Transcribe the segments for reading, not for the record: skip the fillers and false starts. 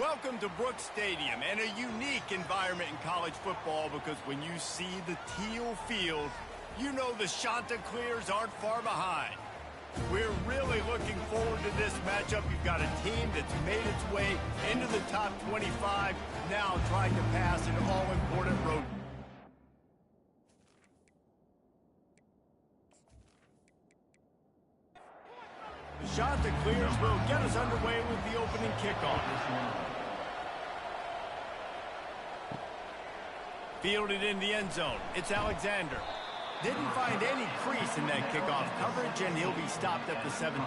Welcome to Brooks Stadium, and a unique environment in college football because when you see the teal field, you know the Chanticleers aren't far behind. We're really looking forward to this matchup. You've got a team that's made its way into the top 25, now trying to pass an all-important road. The Chanticleers will get us underway with the opening kickoff. Fielded in the end zone, it's Alexander. Didn't find any crease in that kickoff coverage, and he'll be stopped at the 17.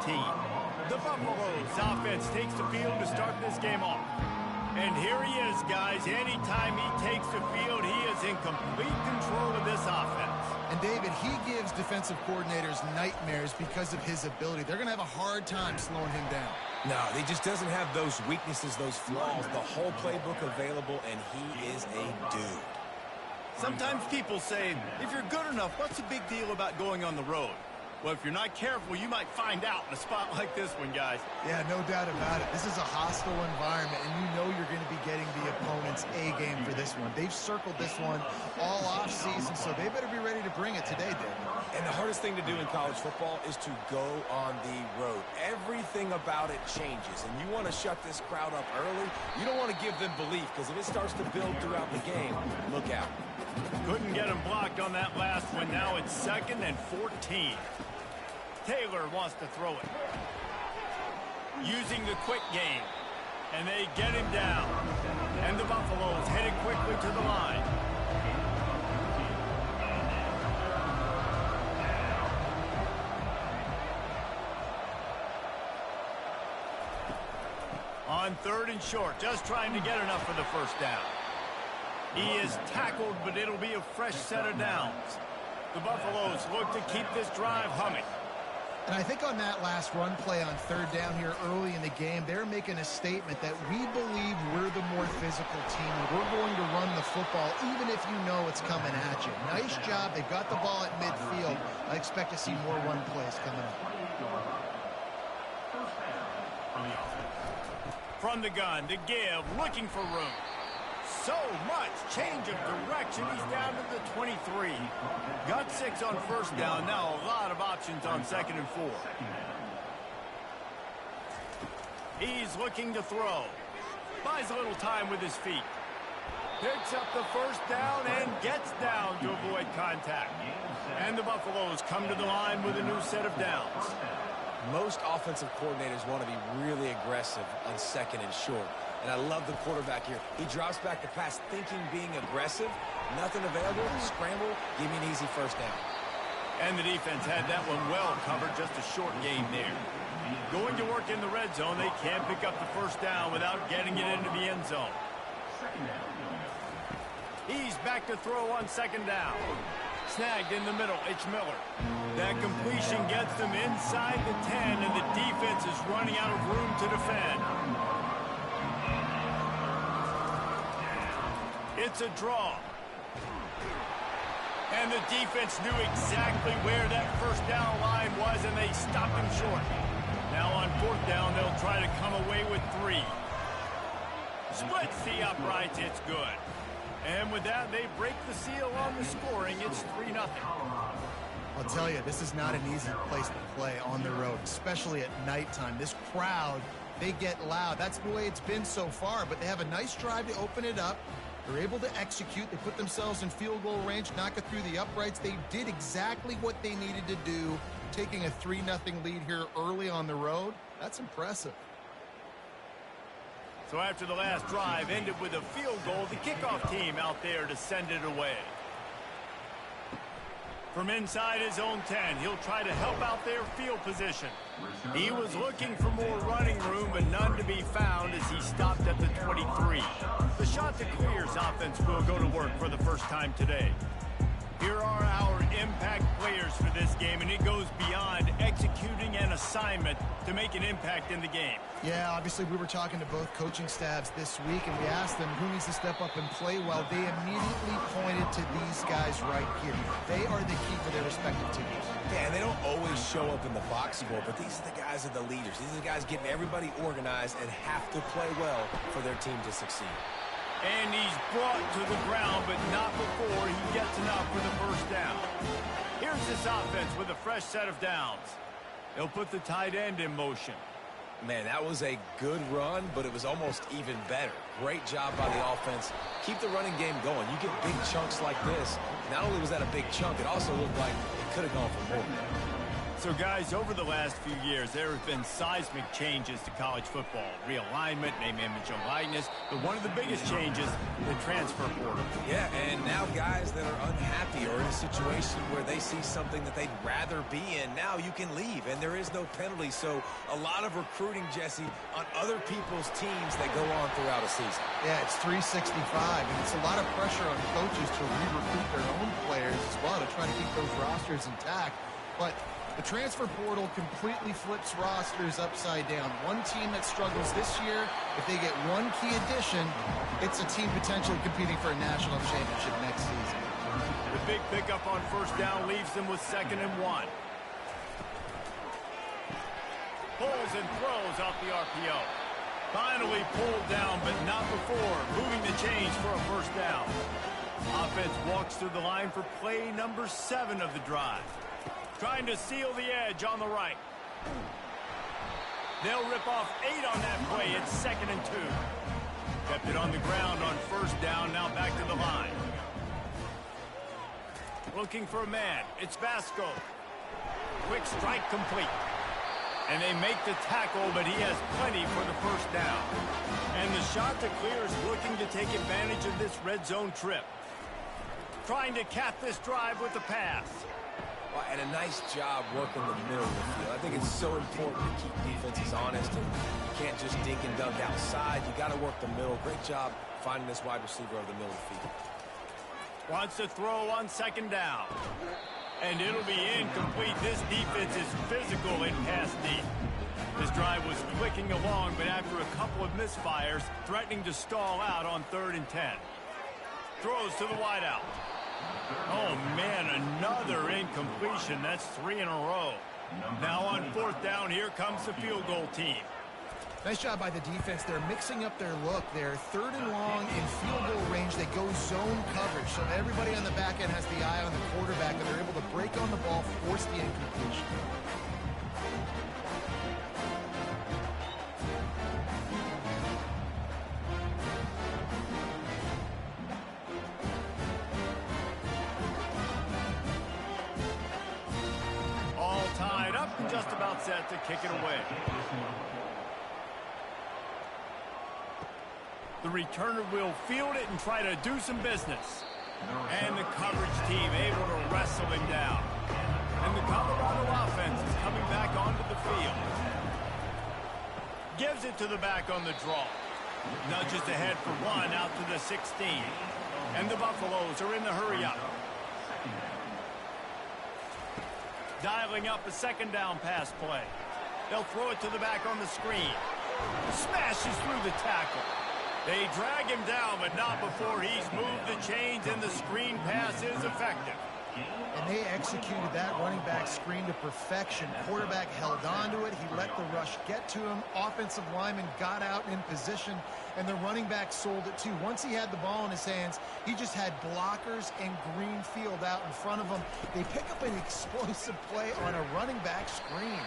The Buffaloes offense takes the field to start this game off. And here he is, guys. Anytime he takes the field, he is in complete control of this offense. And David, he gives defensive coordinators nightmares because of his ability. They're going to have a hard time slowing him down. No, he just doesn't have those weaknesses, those flaws, the whole playbook available, and he is a dude. Sometimes people say, if you're good enough, what's the big deal about going on the road? Well, if you're not careful, you might find out in a spot like this one, guys. Yeah, no doubt about it. This is a hostile environment, and you know you're going to be getting the opponent's A game for this one. They've circled this one all off-season, so they better be ready to bring it today, David. And the hardest thing to do in college football is to go on the road. Everything about it changes, and you want to shut this crowd up early. You don't want to give them belief, because if it starts to build throughout the game, look out. Couldn't get him blocked on that last one. Now it's 2nd and 14. Taylor wants to throw it. Using the quick game. And they get him down. And the Buffaloes headed quickly to the line. On 3rd and short, just trying to get enough for the first down. He is tackled, but it'll be a fresh set of downs. The Buffaloes look to keep this drive humming. And I think on that last run play on 3rd down here early in the game, they're making a statement that we believe we're the more physical team. We're going to run the football even if you know it's coming at you. Nice job. They've got the ball at midfield. I expect to see more run plays coming up. From the gun to give, looking for room. So much change of direction. He's down to the 23. Got 6 on 1st down. Now a lot of options on 2nd and 4. He's looking to throw. Buys a little time with his feet. Picks up the 1st down and gets down to avoid contact. And the Buffaloes come to the line with a new set of downs. Most offensive coordinators want to be really aggressive on 2nd and short. And I love the quarterback here. He drops back the pass thinking being aggressive. Nothing available. Scramble. Give me an easy 1st down. And the defense had that one well covered. Just a short gain there. Going to work in the red zone. They can't pick up the 1st down without getting it into the end zone. He's back to throw on 2nd down. Snagged in the middle. It's Miller. That completion gets them inside the 10, and the defense is running out of room to defend. It's a draw. And the defense knew exactly where that 1st down line was, and they stopped him short. Now on 4th down, they'll try to come away with 3. Splits the uprights. It's good. And with that, they break the seal on the scoring. It's 3-0. I'll tell you, this is not an easy place to play on the road, especially at nighttime. This crowd, they get loud. That's the way it's been so far, but they have a nice drive to open it up. They're able to execute. They put themselves in field goal range, knock it through the uprights. They did exactly what they needed to do, taking a 3-0 lead here early on the road. That's impressive. So after the last drive ended with a field goal, the kickoff team out there to send it away. From inside his own 10, he'll try to help out their field position. He was looking for more running room, but none to be found as he stopped at the 23. The Chanticleers offense will go to work for the first time today. Here are our impact players for this game, and it goes beyond executing an assignment to make an impact in the game. Yeah, obviously we were talking to both coaching staffs this week, and we asked them who needs to step up and play well. They immediately pointed to these guys right here. They are the key for their respective teams. Yeah, and they don't always show up in the box score, but these are the guys that are the leaders. These are the guys getting everybody organized and have to play well for their team to succeed. And he's brought to the ground, but not before he gets enough for the first down. Here's this offense with a fresh set of downs. They'll put the tight end in motion. Man, that was a good run, but it was almost even better. Great job by the offense. Keep the running game going. You get big chunks like this. Not only was that a big chunk, it also looked like it could have gone for more. So, guys, over the last few years, there have been seismic changes to college football. Realignment, name, image, and likeness. But one of the biggest changes, the transfer portal. Yeah, and now guys that are unhappy or in a situation where they see something that they'd rather be in, now you can leave, and there is no penalty. So a lot of recruiting, Jesse, on other people's teams that go on throughout a season. Yeah, it's 365, and it's a lot of pressure on coaches to re-recruit their own players as well to try to keep those rosters intact. But the transfer portal completely flips rosters upside down. One team that struggles this year, if they get one key addition, it's a team potentially competing for a national championship next season. The big pickup on first down leaves them with 2nd and 1. Pulls and throws off the RPO. Finally pulled down, but not before moving the chains for a first down. Offense walks through the line for play number 7 of the drive. Trying to seal the edge on the right. They'll rip off 8 on that play. It's 2nd and 2. Kept it on the ground on first down. Now back to the line. Looking for a man. It's Vasco. Quick strike complete. And they make the tackle, but he has plenty for the first down. And the shot to clear is looking to take advantage of this red zone trip. Trying to cap this drive with the pass. Well, and a nice job working the middle of the field. I think it's so important to keep defenses honest, and you can't just dink and dunk outside. You got to work the middle. Great job finding this wide receiver over the middle of the field. Wants to throw on 2nd down. And it'll be incomplete. This defense is physical in pass deep. This drive was clicking along, but after a couple of misfires, threatening to stall out on 3rd and 10. Throws to the wideout. Oh, man, another incompletion. That's 3 in a row. Now on 4th down, here comes the field goal team. Nice job by the defense. They're mixing up their look. They're 3rd and long in field goal range. They go zone coverage, so everybody on the back end has the eye on the quarterback, and they're able to break on the ball, force the incompletion. Just about set to kick it away. The returner will field it and try to do some business. And the coverage team able to wrestle him down. And the Colorado offense is coming back onto the field. Gives it to the back on the draw. Nudges ahead for 1 out to the 16. And the Buffaloes are in the hurry-up. Dialing up a 2nd down pass play. They'll throw it to the back on the screen. Smashes through the tackle. They drag him down, but not before he's moved the chains, and the screen pass is effective. And they executed that running back screen to perfection. Quarterback held on to it. He let the rush get to him. Offensive lineman got out in position, and the running back sold it too. Once he had the ball in his hands, he just had blockers and green field out in front of him. They pick up an explosive play on a running back screen.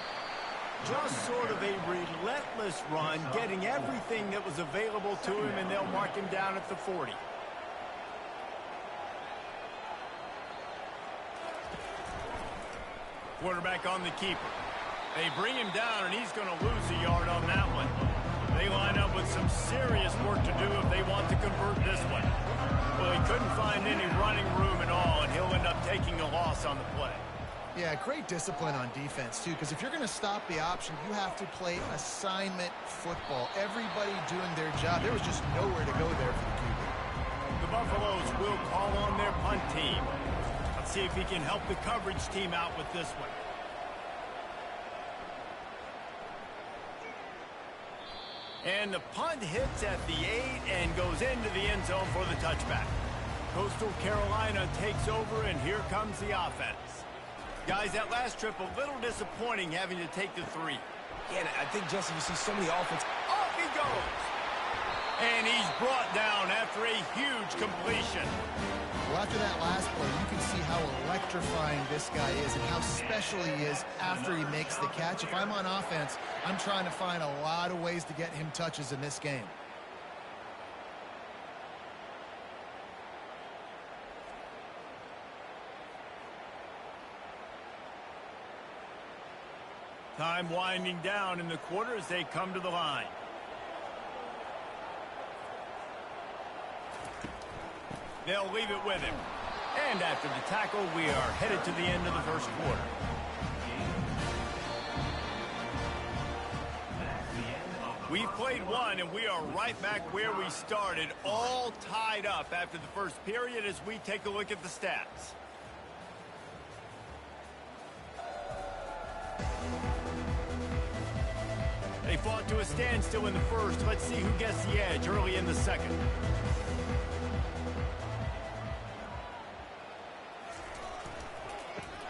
Just sort of a relentless run, getting everything that was available to him, and they'll mark him down at the 40. Quarterback on the keeper. They bring him down, and he's going to lose a yard on that one. They line up with some serious work to do if they want to convert this one. Well, he couldn't find any running room at all, and he'll end up taking a loss on the play. Yeah, great discipline on defense, too, because if you're going to stop the option, you have to play assignment football. Everybody doing their job. There was just nowhere to go there for the QB. The Buffaloes will call on their punt team. A Let's see if he can help the coverage team out with this one. And the punt hits at the 8 and goes into the end zone for the touchback. Coastal Carolina takes over, and here comes the offense. Guys, that last trip a little disappointing having to take the 3. Yeah, and I think, Jesse, you see so many offense. Off he goes. And he's brought down after a huge completion. Well, after that last play, you can see how electrifying this guy is and how special he is after he makes the catch. If I'm on offense, I'm trying to find a lot of ways to get him touches in this game. Time winding down in the quarter as they come to the line. They'll leave it with him. And after the tackle, we are headed to the end of the first quarter. We've played one, and we are right back where we started, all tied up after the first period as we take a look at the stats. They fought to a standstill in the first. Let's see who gets the edge early in the second.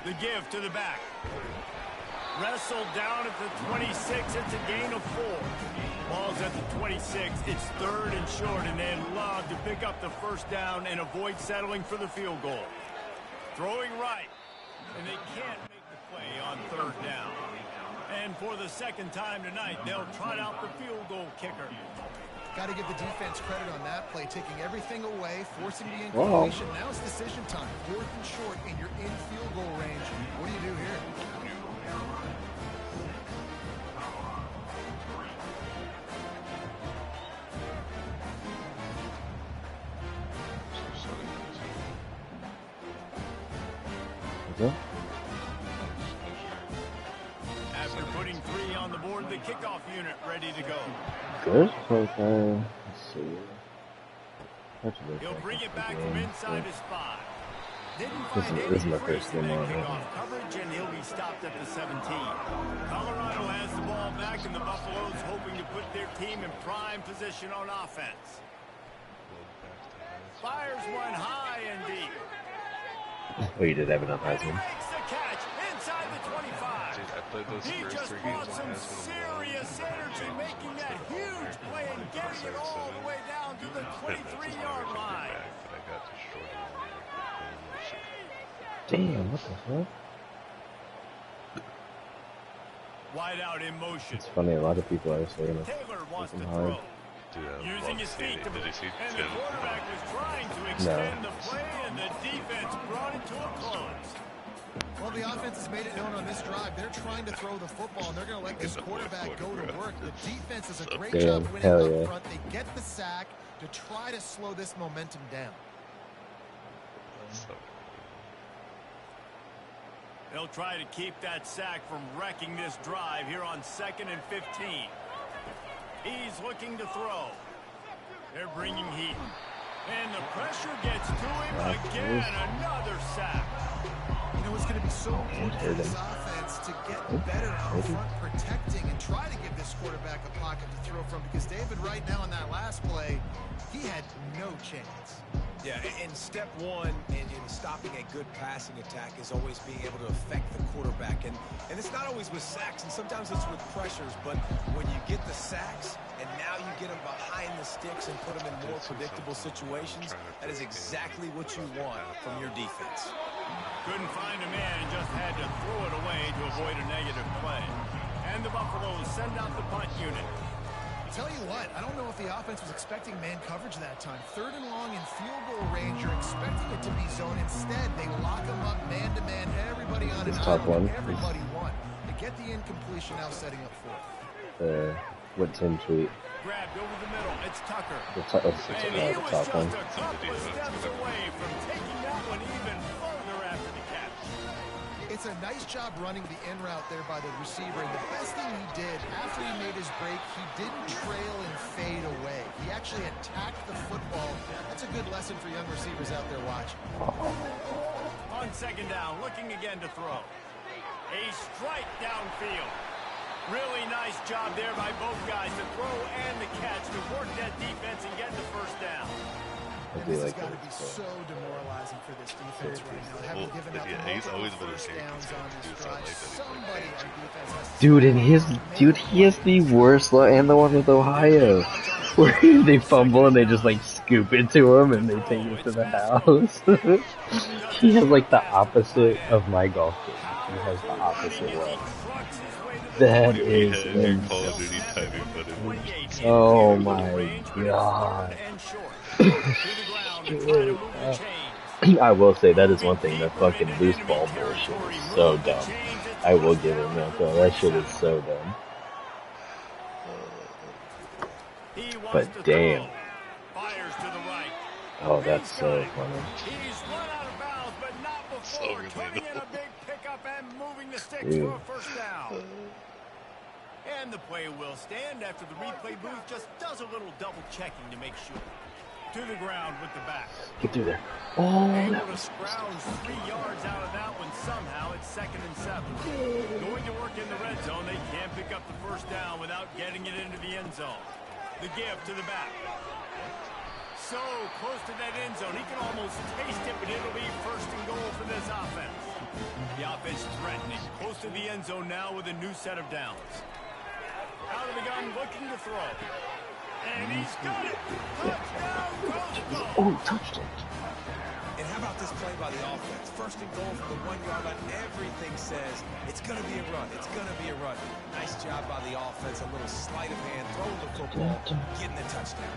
The give to the back. Wrestled down at the 26. It's a gain of 4. Ball's at the 26. It's 3rd and short, and they'd love to pick up the first down and avoid settling for the field goal. Throwing right, and they can't make the play on 3rd down. And for the second time tonight, they'll trot out the field goal kicker. Got to give the defense credit on that play, taking everything away, forcing the incompletion. Now it's decision time. 4th and short, and you're in field goal range. What do you do here? After putting 3 on the board, the kickoff unit ready to go. Good. Okay. Let's see. He'll bring it back from inside his 5. This is my first game on it. Coverage, and he'll be stopped at the 17. Colorado has the ball back, and the Buffaloes hoping to put their team in prime position on offense. Fires one high and deep. Oh, you did have it on high. He makes the catch inside the 25. Dude, I played those He first just 3 brought games some on this serious energy, making that huge play and getting it all the way down to the 23-yard line. Damn, what the fuck? Wide out in motion. It's funny, a lot of people are saying Taylor wants to hard. throw. Using his feet to, and the quarterback was trying to extend the play, and the defense brought it to a close. Well, the offense has made it known on this drive. They're trying to throw the football, and they're going to let this quarterback go to work. The defense does a great job winning up front. They get the sack to try to slow this momentum down. They'll try to keep that sack from wrecking this drive here on 2nd and 15. He's looking to throw. They're bringing heat. And the pressure gets to him again. Another sack. You know, it's going to be so important for this offense to get better out front protecting and try to give this quarterback a pocket to throw from, because David, right now on that last play, he had no chance. Yeah, and step one in stopping a good passing attack is always being able to affect the quarterback. And it's not always with sacks, and sometimes it's with pressures, but when you get the sacks and now you get them behind the sticks and put them in more predictable situations, that is exactly what you want from your defense. Couldn't find a man and just had to throw it away to avoid a negative play. And the Buffaloes send out the punt unit. Tell you what, I don't know if the offense was expecting man coverage that time. 3rd and long in field goal range, you're expecting it to be zone. Instead, they lock them up man-to-man, everybody on an island, everybody won. They get the incompletion, now setting up 4th. What Tim tweet? Grabbed over the middle, it's Tucker. And he was just a couple of steps away from taking that one even further after the catch. It's a nice job running the in route there by the receiver. And the best thing he did after he made his break, he didn't trail and fade away. He actually attacked the football. That's a good lesson for young receivers out there watching. On second down, looking again to throw. A strike downfield. Really nice job there by both guys to throw and the catch to work that defense and get the first down. And this has got to be so demoralizing for this defense right now. Having given up multiple first downs on this drive, somebody on defense has to... Dude, and he has the worst luck, and the one with Ohio, where they fumble and they just like scoop it to him and they take it to the house. He has like the opposite of my golf game. He has the opposite luck. That is insane. Oh my god. I will say that is one thing, that fucking loose ball bullshit is so dumb. I will give him that though, that shit is so dumb. But damn. Oh, that's so funny. He's run out of bounds, but not before turning in a big pickup and moving the sticks Dude. for a first down. And the play will stand after the replay booth just does a little double checking to make sure. To the ground with the back. Get through there. Oh, Able to scrounge 3 yards out of that one somehow. It's 2nd and 7. Going to work in the red zone. They can't pick up the first down without getting it into the end zone. The give to the back. So close to that end zone. He can almost taste it, but it'll be 1st and goal for this offense. The offense threatening. Close to the end zone now with a new set of downs. Out of the gun, looking to throw. And he's got it. Touchdown, Coastal. oh, touched it. And how about this play by the offense? 1st and goal from the 1 yard line. Everything says it's going to be a run. It's going to be a run. Nice job by the offense. A little sleight of hand, throwing the football, getting the touchdown.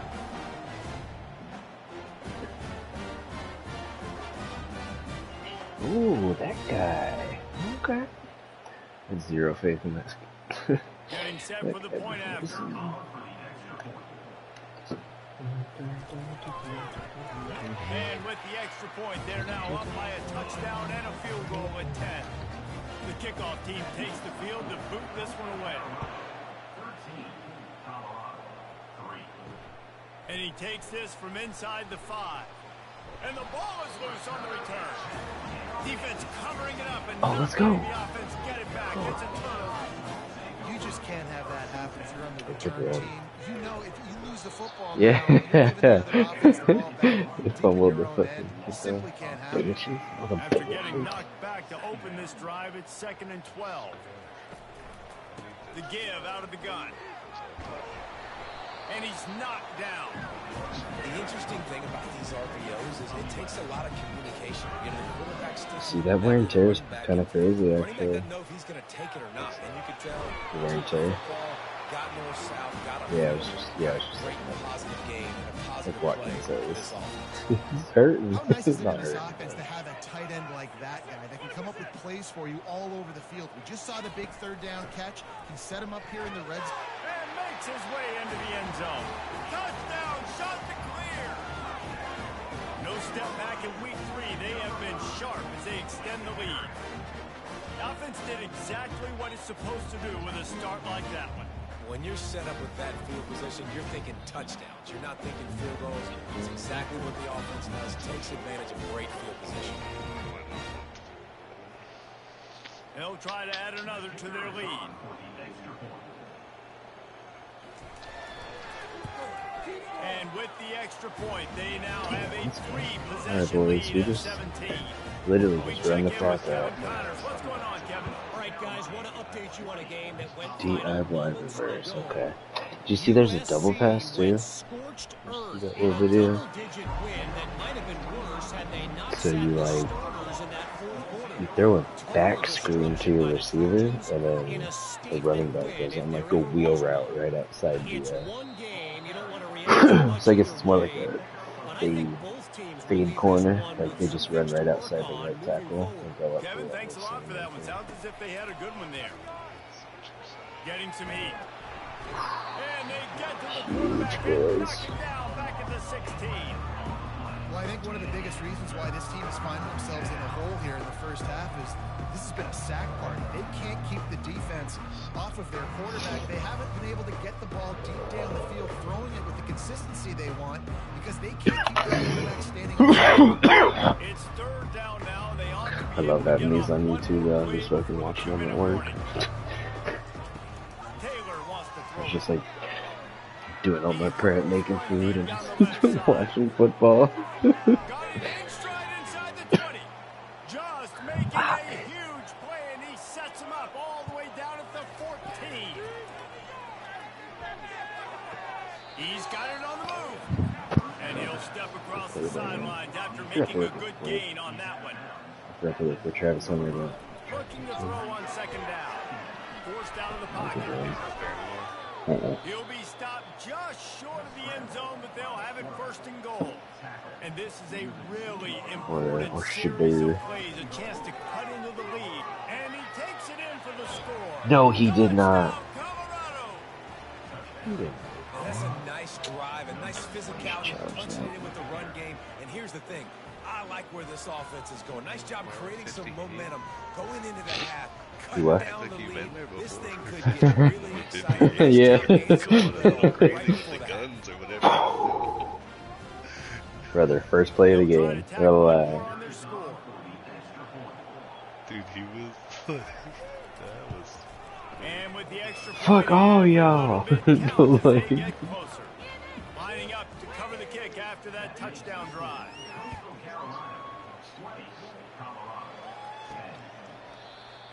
Ooh, that guy. Okay. I had zero faith in this. Getting set for the point after. And with the extra point, they're now up by a touchdown and a field goal at 10. The kickoff team takes the field to boot this one away. And he takes this from inside the 5. And the ball is loose on the return. Defense covering it up and let's go. the offense get it back. It's a turnover. You just can't have that happen if you're on the return team. You know, if you lose the football, Yeah. now, you're giving the other offense the ball back If to I will your the own fucking end. You simply can't have it. After getting knocked back to open this drive, it's 2nd and 12. The give out of the gun. And he's knocked down. The interesting thing about these RPOs is it takes a lot of communication. You know, the quarterback still See, that wear and tear is kind of crazy, running back actually. doesn't know if he's going to take it or not, and you could tell. The wear and tear. Got north south, got up. Yeah, it was just great positive game and a positive like Watkins play for says. this offense. He's hurting. How nice is He's it not in this hurting. offense to have a tight end like that guy that can come up with plays for you all over the field? We just saw the big 3rd down catch. He set him up here in the red zone. And makes his way into the end zone. Touchdown, shot to clear. No step back in week 3. They have been sharp as they extend the lead. The offense did exactly what it's supposed to do with a start like that one. When you're set up with that field position, you're thinking touchdowns. You're not thinking field goals. It's exactly what the offense does. Takes advantage of great field position. They'll try to add another to their lead. And with the extra point, they now have a 3-possession boys, we lead at just 17. literally We just run the check in with clock out. Kevin Connors. What's going on, Kevin? All right, guys, want to update you on a game that went DIY reverse, okay. Do you see there's a double pass too? scorched earth That in a little video? double-digit win that might have been worse had they not So sat you the like starters in that fourth quarter. you throw a back screen to your receiver and then the running back goes on like a wheel route right outside It's the one game you don't want to react too much so I guess to it's more like game, a but I fade think both teams fade believe corner, this one like they was just something run right to outside work the on right moving tackle forward. and go up Kevin, the thanks a lot for that one. Sounds as if they had a good one there. Getting some heat. And they get to the quarterback and knock it down back at the 16. Well, I think one of the biggest reasons why this team is finding themselves in a hole here in the first half is this has been a sack party. They can't keep the defense off of their quarterback. They haven't been able to get the ball deep down the field, throwing it with the consistency they want because they can't keep their quarterback standing on the It's third down now. They ought to I be love able to having get these off on one YouTube, more though, just so I can play watch before them the at work. warning. Taylor wants to throw It's it. just like doing all my prep, making food, and Down the left just side. watching football. Got it in stride inside the 20. Just making a huge play, and he sets him up all the way down at the 14. He's got it on the move. And he'll step across the sidelines after making a good gain on that one. I have to look for Travis Hunter, though. Looking to throw on second down. Forced out of the pocket. He'll be stopped just short of the end zone, but they'll have it first and goal. And this is a really important or should series they- of plays, a chance to cut into the lead. And he takes it in for the score. No, he did not. Touchdown, Colorado. That's a nice drive, a nice physicality, punching it in with the run game. And here's the thing. I like where this offense is going. Nice job creating some momentum, going into the half, cutting What? down the You've been lead. there This before. thing could get really exciting. Yeah. Nice job Going getting all crazy right with before the the half. guns or whatever. Brother, first play of the They'll try game. to tackle one Relax. more on their score. Dude, he was. That was. And with the extra Fuck point, all a y'all. little bit counts as they Like- get closer. Lining up to cover the kick after that touchdown drive.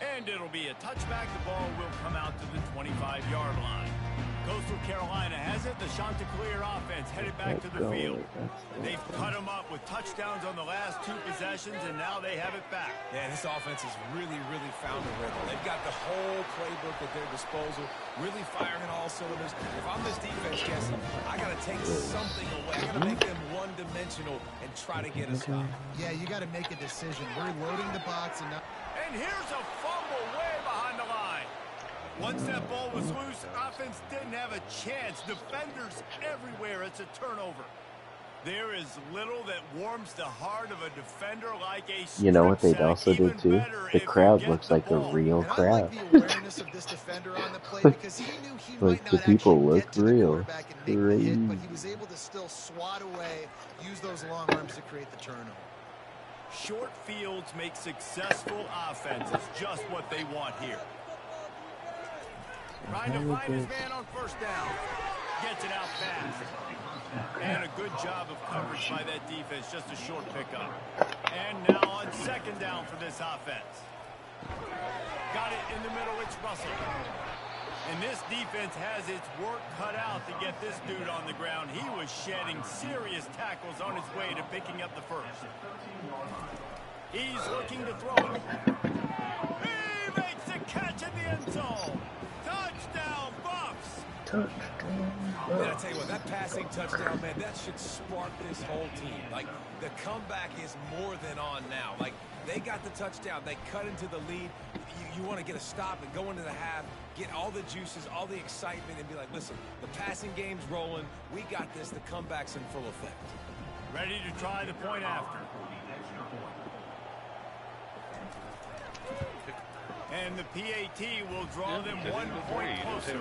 And it'll be a touchback. The ball will come out to the 25-yard line. Coastal Carolina has it. The Chanticleer offense headed back to the field. They've cut them up with touchdowns on the last two possessions, and now they have it back. Yeah, this offense has really found a rhythm. They've got the whole playbook at their disposal, really firing on all cylinders. If I'm this defense, Jesse, I got to take something away. I got to make them one-dimensional and try to get a stop. Yeah, you got to make a decision. We're loading the box and now. And here's a fumble way behind the line. Once that ball was loose, offense didn't have a chance. Defenders everywhere. It's a turnover. There is little that warms the heart of a defender like a You know what strip they'd sack. also do Even too? better The if you crowd get looks the like a ball. real And I crowd. like the awareness of this defender on the play because he knew he Like, might the not people actually look get to the real. quarterback and make the hit, but Crazy. he was able to still swat away, use those long arms to create the turnover. Short fields make successful offenses just what they want here. Trying to find his man on first down. Gets it out fast. And a good job of coverage by that defense. Just a short pickup. And now on second down for this offense. Got it in the middle. It's Russell. And this defense has its work cut out to get this dude on the ground. He was shedding serious tackles on his way to picking up the first. He's looking to throw it. He makes the catch in the end zone. Touchdown, Buffs. Man, I tell you what, that passing touchdown, man, that should spark this whole team. Like, the comeback is more than on now. Like, they got the touchdown. They cut into the lead. You want to get a stop and go into the half, get all the juices, all the excitement, and be like, listen, the passing game's rolling. We got this. The comeback's in full effect. Ready to try the point after. And the PAT will draw them 1 point closer.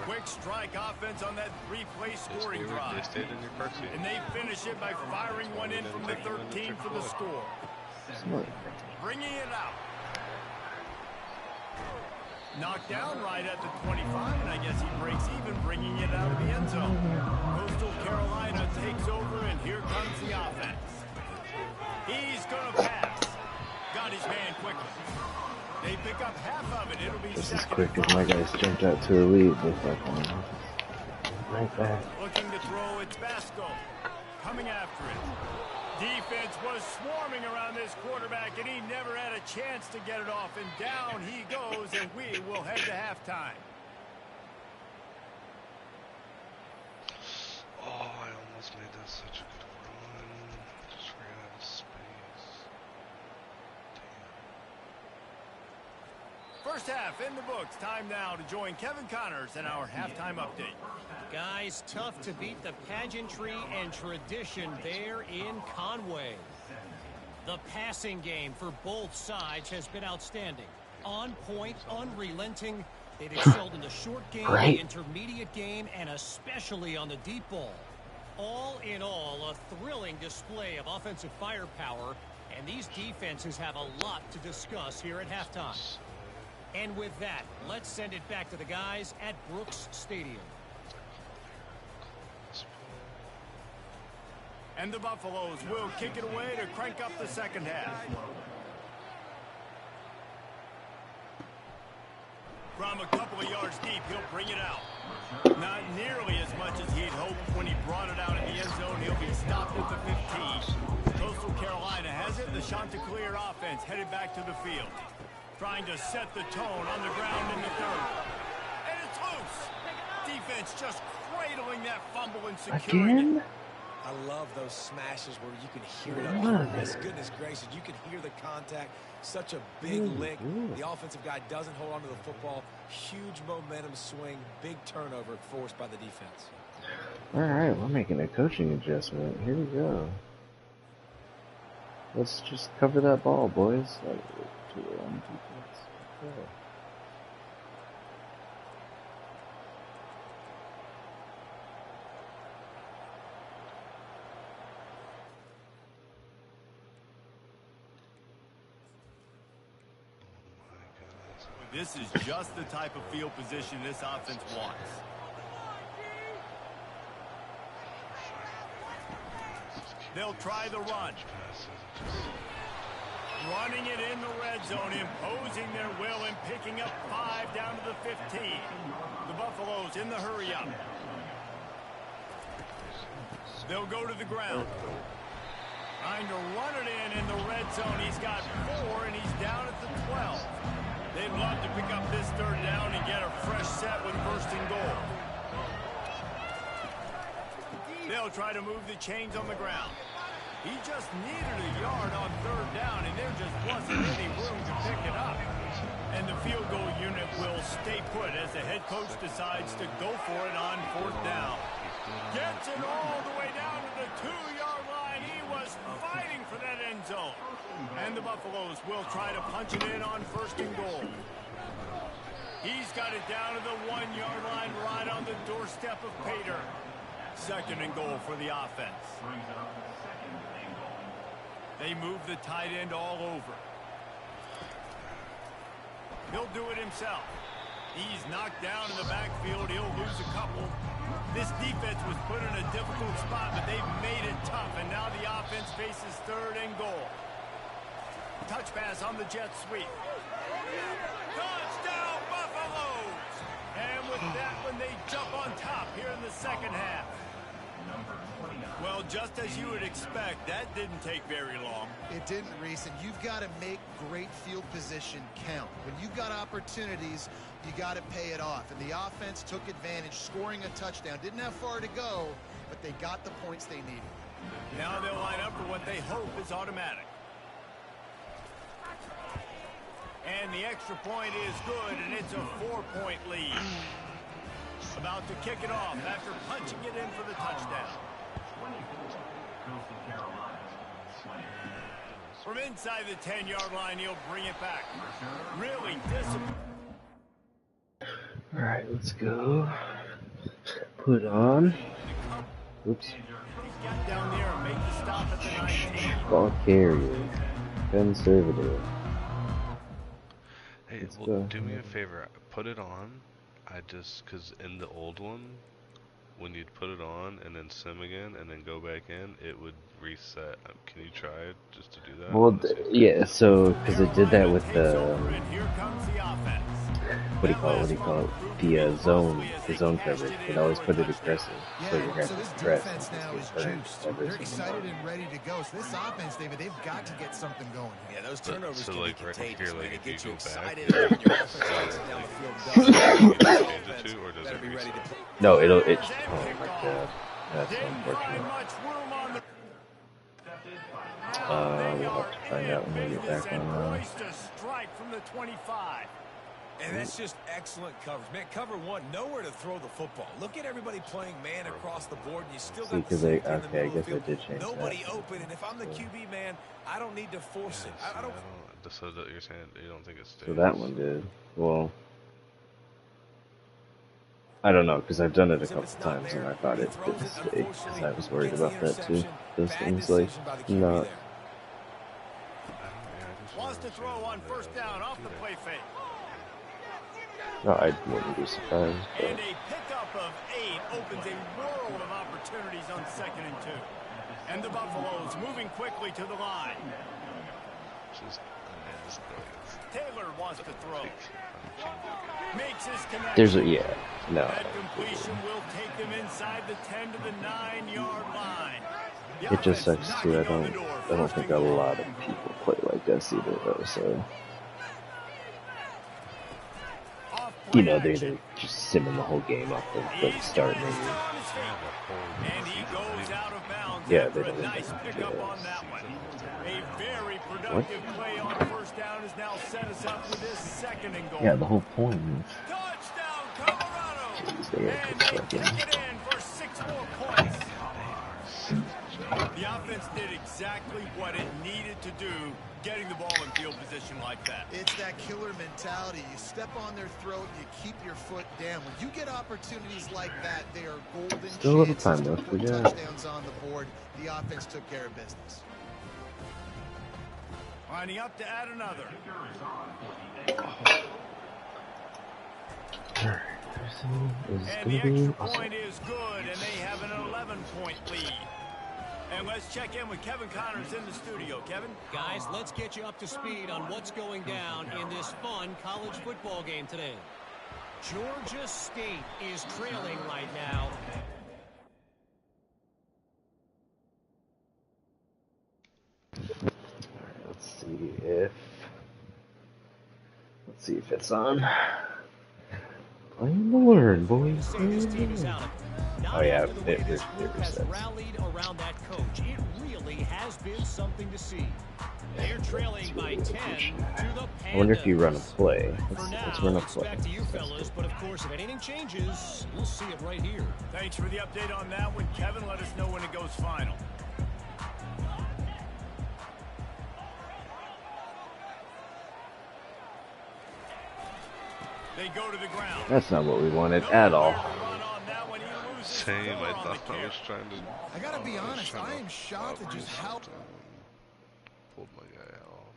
Quick strike offense on that three-play scoring They drive. stayed in your car seat. And they finish it by firing one in from the 13 for the score. Bringing it out. Knocked down right at the 25, and I guess he breaks even, bringing it out of the end zone. Coastal Carolina takes over, and here comes the offense. He's going to pass. Got his man quickly. They pick up half of it. It'll be This is second quick and as my five. guys jumped out to a lead. They fucking right back. Looking to throw, it's Basco. Coming after it. Defense was swarming around this quarterback, and he never had a chance to get it off. And down he goes, and we will head to halftime. Oh, I almost made that such a good run. Just ran out of space. First half in the books. Time now to join Kevin Connors in our halftime update. Guys, tough to beat the pageantry and tradition there in Conway. The passing game for both sides has been outstanding. On point, unrelenting. They've excelled in the short game, the intermediate game, and especially on the deep ball. All in all, a thrilling display of offensive firepower, and these defenses have a lot to discuss here at halftime. And with that, let's send it back to the guys at Brooks Stadium. And the Buffaloes will kick it away to crank up the second half. From a couple of yards deep, he'll bring it out. Not nearly as much as he'd hoped when he brought it out in the end zone. He'll be stopped at the 15. Coastal Carolina has it. The Chanticleer offense headed back to the field. Trying to set the tone on the ground in the third. And it's loose. Defense just cradling that fumble and securing it. I love those smashes where you can hear it up here. Goodness gracious, you can hear the contact. Such a big lick. The offensive guy doesn't hold on to the football. Huge momentum swing. Big turnover forced by the defense. All right, we're making a coaching adjustment. Here we go. Let's just cover that ball, boys. Like, 2 on defense. Okay. This is just the type of field position this offense wants. They'll try the run. Running it in the red zone, imposing their will and picking up 5 down to the 15. The Buffaloes in the hurry-up. They'll go to the ground. Trying to run it in the red zone. He's got 4, and he's down at the 12. They'd love to pick up this third down and get a fresh set with first and goal. They'll try to move the chains on the ground. He just needed a yard on third down, and there just wasn't any room to pick it up. And the field goal unit will stay put as the head coach decides to go for it on fourth down. Gets it all the way down to the 2-yard line. He was fighting for that end zone. And the Buffaloes will try to punch it in on first and goal. He's got it down to the 1-yard line right on the doorstep of Pater. Second and goal for the offense. They move the tight end all over. He'll do it himself. He's knocked down in the backfield. He'll lose a couple. This defense was put in a difficult spot, but they've made it tough, and now the offense faces third and goal. Touch pass on the jet sweep. Touchdown, Buffaloes! And with that one, they jump on top here in the second half. Well, just as you would expect, that didn't take very long. It didn't, Reese, and you've got to make great field position count. When you've got opportunities, you got to pay it off. And the offense took advantage, scoring a touchdown. Didn't have far to go, but they got the points they needed. Now they'll line up for what they hope is automatic. And the extra point is good, and it's a 4-point lead. About to kick it off after punching it in for the touchdown. From inside the 10-yard line, he'll bring it back. Really disciplined. All right, let's go. Put on. Oops. Got down there and make the stop at the 19. Ball carrier. Conservative. Hey, Let's well, go. do me a favor. Put it on. Because in the old one, when you'd put it on and then sim again and then go back in, it would reset. Can you try it just to do that? Well, yeah, so, because it did that with the, what do you call it, the zone coverage. It always put it aggressive, so you're going So to this press defense and now is just get juiced. burned every They're single excited time. and ready to go. So this offense, David, they've got to get something going here. Yeah, those turnovers so can like be right contagious, here, man. like It if you gets you go back, excited, and your offense gets down the field. Change it to, or does it be ready reset? to No, oh my god, that's unfortunate. We'll have to find out when we get back online. To strike from the 25. And that's just excellent coverage. Man, cover one, nowhere to throw the football. Look at everybody playing man across the board, and you still got the safety in the middle of the field. Nobody open, and if I'm the QB, man, I don't need to force it. I don't. So that you're saying you don't think it stays? So that one did. Well, I don't know, because I've done it a couple times, and I thought it didn't stay, because I was worried about that too. Those things, like, not... Wants to throw on first down off the play fake. No, I wouldn't be surprised, but... And a pickup of 8 opens a world of opportunities on 2nd and 2. And the Buffaloes moving quickly to the line. Taylor wants to throw. Makes his connection. There's a, yeah, no. That completion will take them inside the 10 to the 9-yard line. It just sucks too. I don't think a lot of people play like us either, though, so... You know, they're just simming the whole game off the start. And he goes out of bounds. Yeah, they after don't a nice pickup on that one. A very productive play on first down has now set us up with this 2nd and goal. Yeah, the whole point is... Touchdown, Colorado! Jeez, they And they take it in for 6 more points. The offense did exactly what it needed to do, getting the ball in field position like that. It's that killer mentality. You step on their throat and you keep your foot down. When you get opportunities like that, they are golden Still a little chances time to left, put we got. touchdowns on the board. The offense took care of business. Lining up to add another. And the extra point is good, and they have an 11-point lead. And let's check in with Kevin Connors in the studio. Kevin? Guys, let's get you up to speed on what's going down in this fun college football game today. Georgia State is trailing right now. Let's see if it's on. Playing the learn, boys. Oh yeah, it has rallied around that coach. It really has been something to see. They're trailing by 10 to the Pandas. I wonder if you run a play. Let's run a play. Back to you fellas, but of course, if anything changes, we'll see it right here. Thanks for the update on that one, Kevin. Let us know when it goes final. They go to the ground. That's not what we wanted at all. Same, I thought I was trying to... I gotta be honest, I am shocked at just how... Pulled my guy off.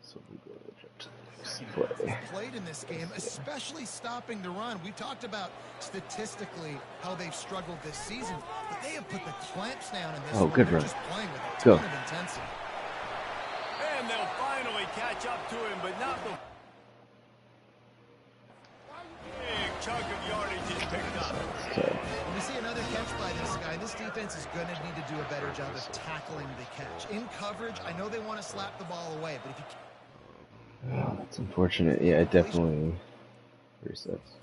So we go to the next play. Played in this game, especially stopping the run. We talked about statistically how they've struggled this season, but they have put the clamps down in this one. Good They're run. just playing with a Go. ton of intensity. And they'll finally catch up to him, but not the big chunk of yardage is picked up. Okay. When we see another catch by this guy, this defense is going to need to do a better job of tackling the catch. In coverage, I know they want to slap the ball away, but if you can't... Oh, that's unfortunate. Yeah, it definitely resets.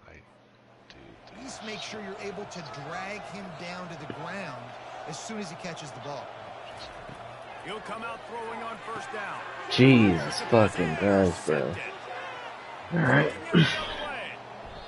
At least make sure you're able to drag him down to the ground as soon as he catches the ball. He'll come out throwing on first down. Jesus fucking Christ, bro. Alright.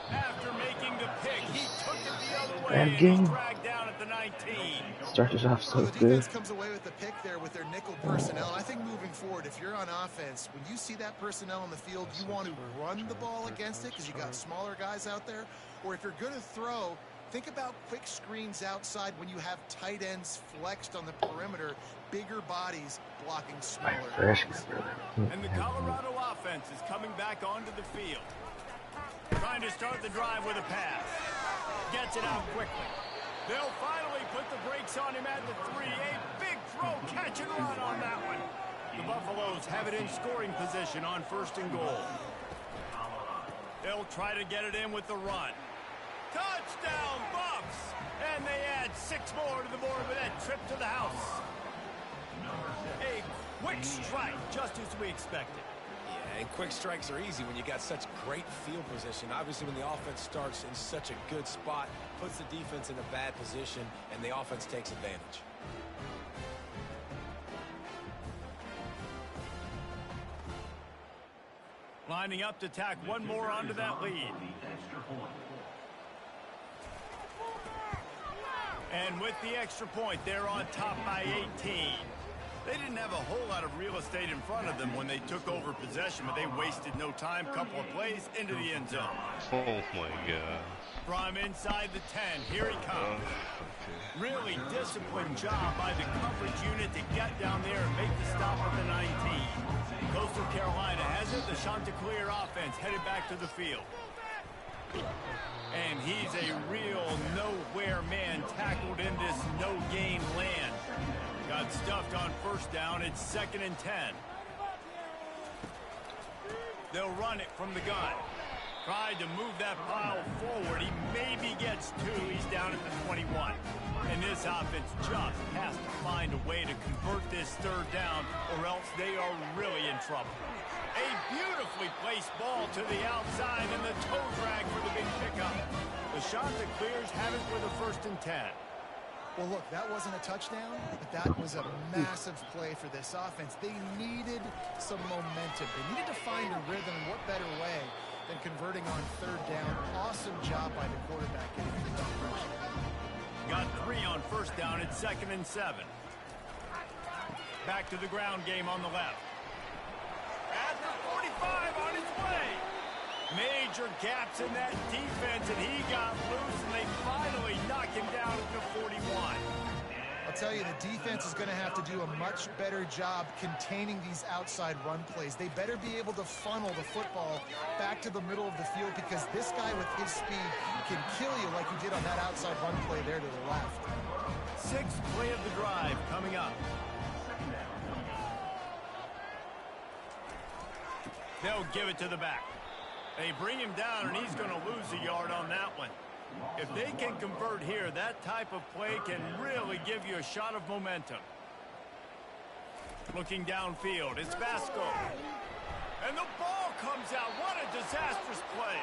After making the pick, he took it the other way. Bad game. Dragged down at the 19. Started off so The good. defense comes away with the pick there with their nickel personnel. I think moving forward, if you're on offense, when you see that personnel on the field, you want to run the ball against it because you got smaller guys out there. Or if you're going to throw, think about quick screens outside when you have tight ends flexed on the perimeter, bigger bodies blocking smaller guys. And the Colorado offense is coming back onto the field. Trying to start the drive with a pass. Gets it out quickly. They'll finally put the brakes on him at the 3. A big throw, catch and run on that one. The Buffaloes have it in scoring position on first and goal. They'll try to get it in with the run. Touchdown, Buffs! And they add 6 more to the board with that trip to the house. A quick strike, just as we expected. And quick strikes are easy when you got such great field position. Obviously, when the offense starts in such a good spot, puts the defense in a bad position, and the offense takes advantage. Lining up to tack one more onto that lead. And with the extra point, they're on top by 18. They didn't have a whole lot of real estate in front of them when they took over possession, but they wasted no time. Couple of plays into the end zone. Oh my God. From inside the 10, here he comes. Really disciplined job by the coverage unit to get down there and make the stop at the 19. Coastal Carolina has it. The Chanticleer offense headed back to the field. And he's a real nowhere man tackled in this no-gain land. Got stuffed on first down. It's 2nd and 10. They'll run it from the gun. Tried to move that pile forward. He maybe gets 2. He's down at the 21. And this offense just has to find a way to convert this 3rd down, or else they are really in trouble. A beautifully placed ball to the outside, and the toe drag for the big pickup. The Chanticleers have it for the 1st and 10. Well, look, that wasn't a touchdown, but that was a massive play for this offense. They needed some momentum. They needed to find a rhythm. What better way than converting on 3rd down? Awesome job by the quarterback getting the conversion. Got 3 on first down. It's 2nd and 7. Back to the ground game on the left. At the 45 on his way. Major gaps in that defense, and he got loose, and they finally knock him down at the 41. I'll tell you, the defense is going to have to do a much better job containing these outside run plays. They better be able to funnel the football back to the middle of the field, because this guy with his speed can kill you like he did on that outside run play there to the left. 6th play of the drive coming up. They'll give it to the back. They bring him down, and he's going to lose a yard on that one. If they can convert here, that type of play can really give you a shot of momentum. Looking downfield, it's Vasco. And the ball comes out. What a disastrous play.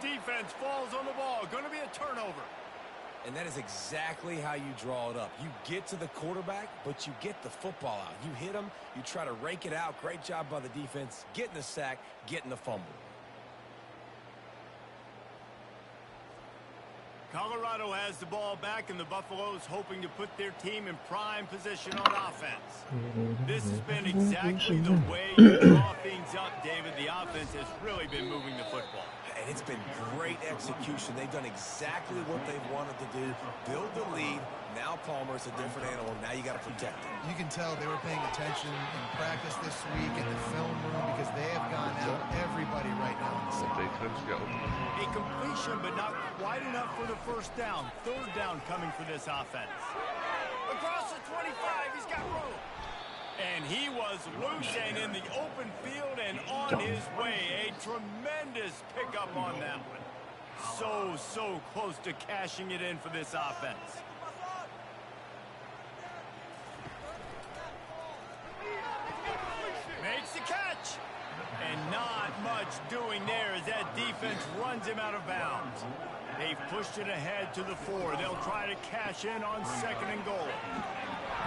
Defense falls on the ball. Going to be a turnover. And that is exactly how you draw it up. You get to the quarterback, but you get the football out. You hit him, you try to rake it out. Great job by the defense, getting the sack, getting the fumble. Colorado has the ball back, and the Buffaloes hoping to put their team in prime position on offense. This has been exactly the way you draw things up, David. The offense has really been moving the football. And it's been great execution. They've done exactly what they've wanted to do. Build the lead. Now Palmer's a different animal. Now you got to protect him. You can tell they were paying attention in practice this week in the film room, because they have gone out everybody right now in the second. They could go. A completion, but not quite enough for the 1st down. 3rd down coming for this offense. Across the 25, he's got room. And he was loose and in the open field and on his way. A tremendous pickup on that one. So close to cashing it in for this offense. Makes the catch. And not much doing there as that defense runs him out of bounds. They've pushed it ahead to the 4. They'll try to cash in on 2nd and goal.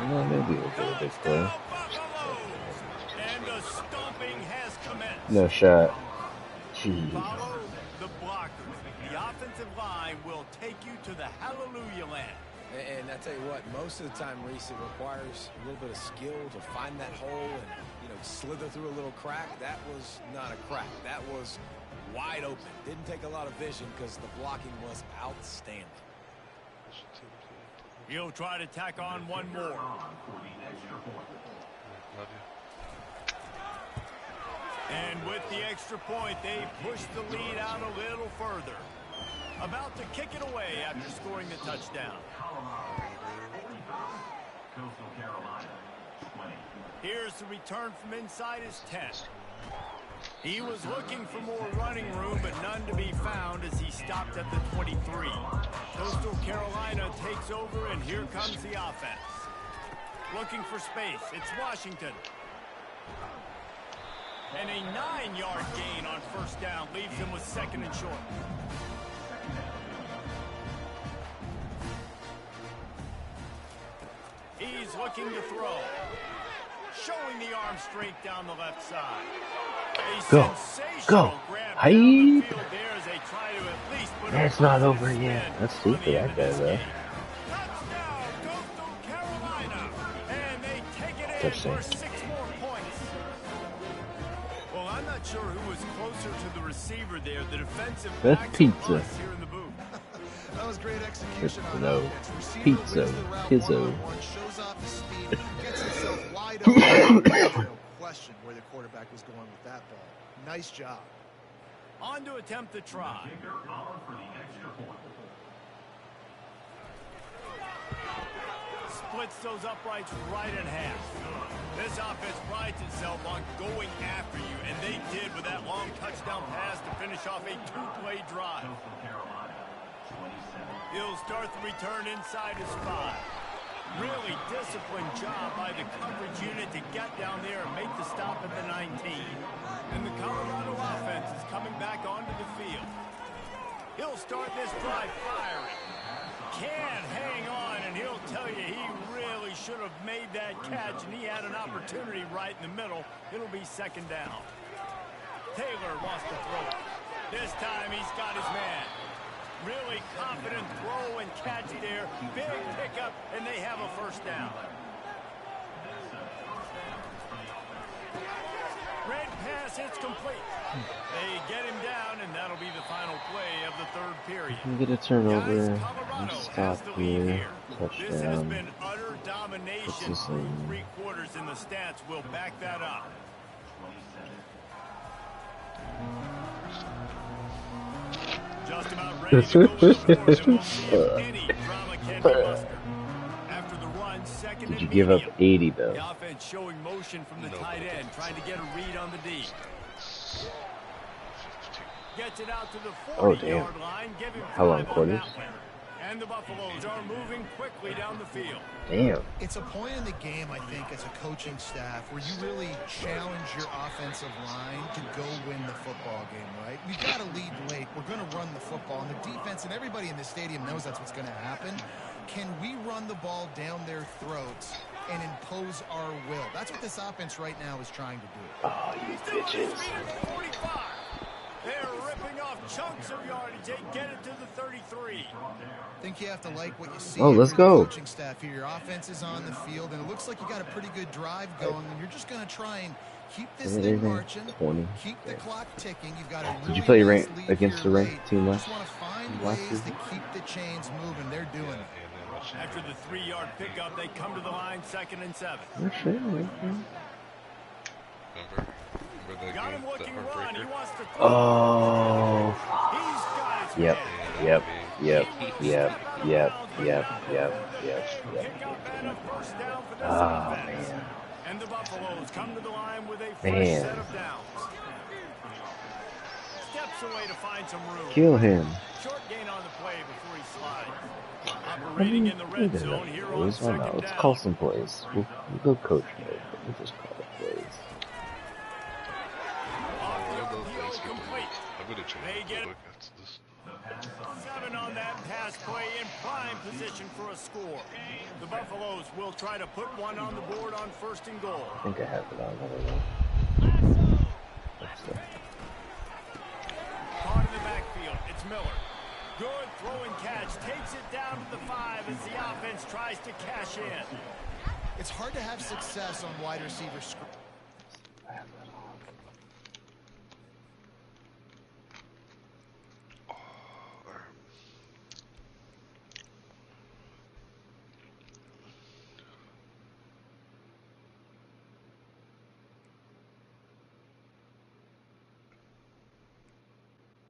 No, maybe we'll get a big play. And the stomping has commenced. No shot. Jeez. Follow the blockers. The offensive line will take you to the hallelujah land. And I tell you what, most of the time, Reese, it requires a little bit of skill to find that hole and, slither through a little crack. That was not a crack. That was wide open. Didn't take a lot of vision because the blocking was outstanding. He'll try to tack on one more. And with the extra point, they push the lead out a little further. About to kick it away after scoring the touchdown. Here's the return from inside his 10. He was looking for more running room, but none to be found as he stopped at the 23. Coastal Carolina takes over, and here comes the offense. Looking for space. It's Washington. And a 9-yard gain on first down leaves him with second and short. He's looking to throw. Showing the arm strength down the left side. A Go. sensational grab Hype. down the field there as they try to at least put It's a not positive over spin yet. Let's see on for the that end of guy, this though. game. Touchdown, Coastal Carolina. And they take it in for 6 more points. Well, I'm not sure who was closer to the receiver there. The defensive That's back pizza. or us here in the booth. That was great execution on No. offense. Receiver Pizza. wins the route Pizza. one-on-one, shows off the speed, gets himself wide open. There's no question where the quarterback was going with that ball. Nice job. On to attempt the try. Splits those uprights right in half. This offense prides itself on going after you, and they did with that long touchdown pass to finish off a 2-play drive. He'll start the return inside his 5. Really disciplined job by the coverage unit to get down there and make the stop at the 19. And the Colorado offense is coming back onto the field. He'll start this drive firing. Can't hang on, and he'll tell you he really should have made that catch, and he had an opportunity right in the middle. It'll be second down. Taylor wants to throw it. This time he's got his man. Really confident throw and catch there. Big pickup, and they have a first down. Red pass, it's complete. They get him down, and that'll be the final play of the third period. You get a turnover Guys, and Colorado stop has the lead here. This has Touchdown. been utter domination It's the through same. 3 quarters, and the stats will back that up. Just about ready to go with the fourth, and we'll see if any drama can be mustered. After the run, second Did you and give up medium. 80 though? The offense showing motion from the tight end, trying to get a read on the D. Gets it out to the Oh, damn. 40-yard line. Give him How long, 5 on quarters? that one. And the Buffaloes are moving quickly down the field. Damn. It's a point in the game, I think, as a coaching staff, where you really challenge your offensive line to go win the football game, right? We've got to lead late. We're going to run the football. And the defense and everybody in the stadium knows that's what's going to happen. Can we run the ball down their throats and impose our will? That's what this offense right now is trying to do. Oh, you bitches. 45. They're ripping off chunks of yardage. They get it to the 33. I think you have to like what you see. Oh, let's from your go. coaching staff here. Your offense is on the field, and it looks like you got a pretty good drive going, and you're just going to try and keep this thing marching, 20. keep the clock ticking. You've got a really Did you play nice rank lead against here the ranked late. team You last? just want to find last ways season? to keep the chains moving. They're doing it. After the 3-yard pickup, they come to the line, second and 7. Remember that Got game, him the looking run. He heartbreaker? wants to throw. Oh. He's got his Yep. man. Yep. Yep. He will Yep. step out of Yep. bounds Yep. now. Yep. Yep. Kick-up and a first down for this Oh, offense. man. And the Buffaloes come to the line with a fresh Man. set of downs. Steps away to find some room. Kill him. Short gain on the play before he slides. I Operating mean, in the we red did zone that here on plays. Why not? second Let's down. call some plays. We'll go coach mode, but we'll just call it plays. Off the One of those RPO things could- complete. I would have changed They it get quick after this. 7 on that pass play in prime position for a score. The Buffaloes will try to put one on the board on first and goal. I think I have it on. I don't know. Let's see. Caught in the backfield. It's Miller. Good throw and catch. Takes it down to the 5 as the offense tries to cash in. It's hard to have success on wide receiver screen. I have that on.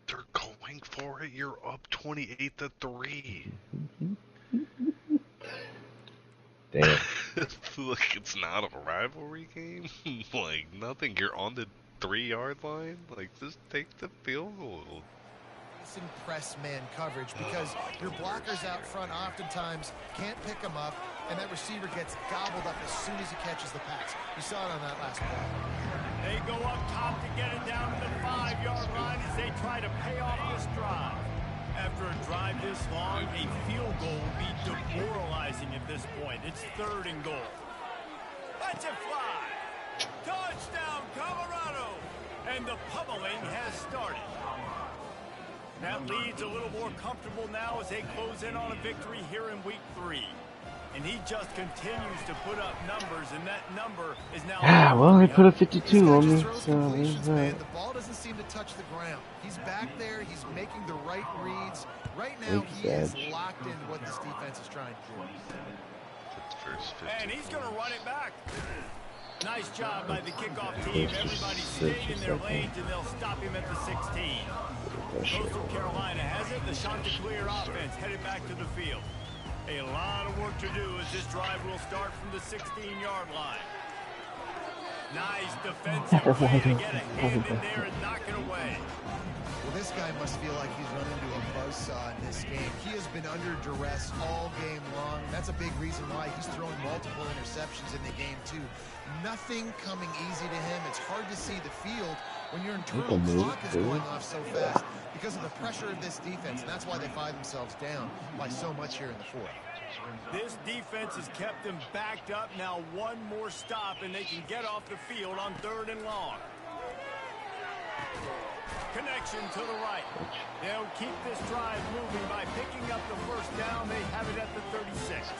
They're going for it. You're up 28-3. Damn. Look, it's not a rivalry game. Like nothing. You're on the 3-yard line. Like just take the field goal. Press man coverage because your blockers out front oftentimes can't pick them up. and that receiver gets gobbled up as soon as he catches the pass. You saw it on that last play. They go up top to get it down to the 5-yard line as they try to pay off this drive. After a drive this long, a field goal would be demoralizing at this point. It's 3rd and goal. Let's it fly. Touchdown, Colorado. And the pummeling has started. That lead's a little more comfortable now as they close in on a victory here in week 3. And he just continues to put up numbers, and that number is now... well, they put a 52 on me, so... The ball doesn't seem to touch the ground. He's back there. He's making the right reads. Right now, he is locked into what this defense is trying to do. And he's going to run it back. Nice job by the kickoff team. Everybody stayed in their lanes, and they'll stop him at the 16. Coastal Carolina has it. The Chanticleer offense headed back to the field. A lot of work to do as this drive will start from the 16-yard line. Nice defensive play to get a hand in there and knock it away. Well, this guy must feel like he's run into a buzzsaw in this game. He has been under duress all game long. That's a big reason why he's throwing multiple interceptions in the game, too. Nothing coming easy to him. It's hard to see the field when your internal clock is going off so fast because of the pressure of this defense, and that's why they find themselves down by so much here in the 4th. This defense has kept them backed up. Now one more stop, and they can get off the field on 3rd and long. Connection to the right. They'll keep this drive moving by picking up the 1st down. They have it at the 36.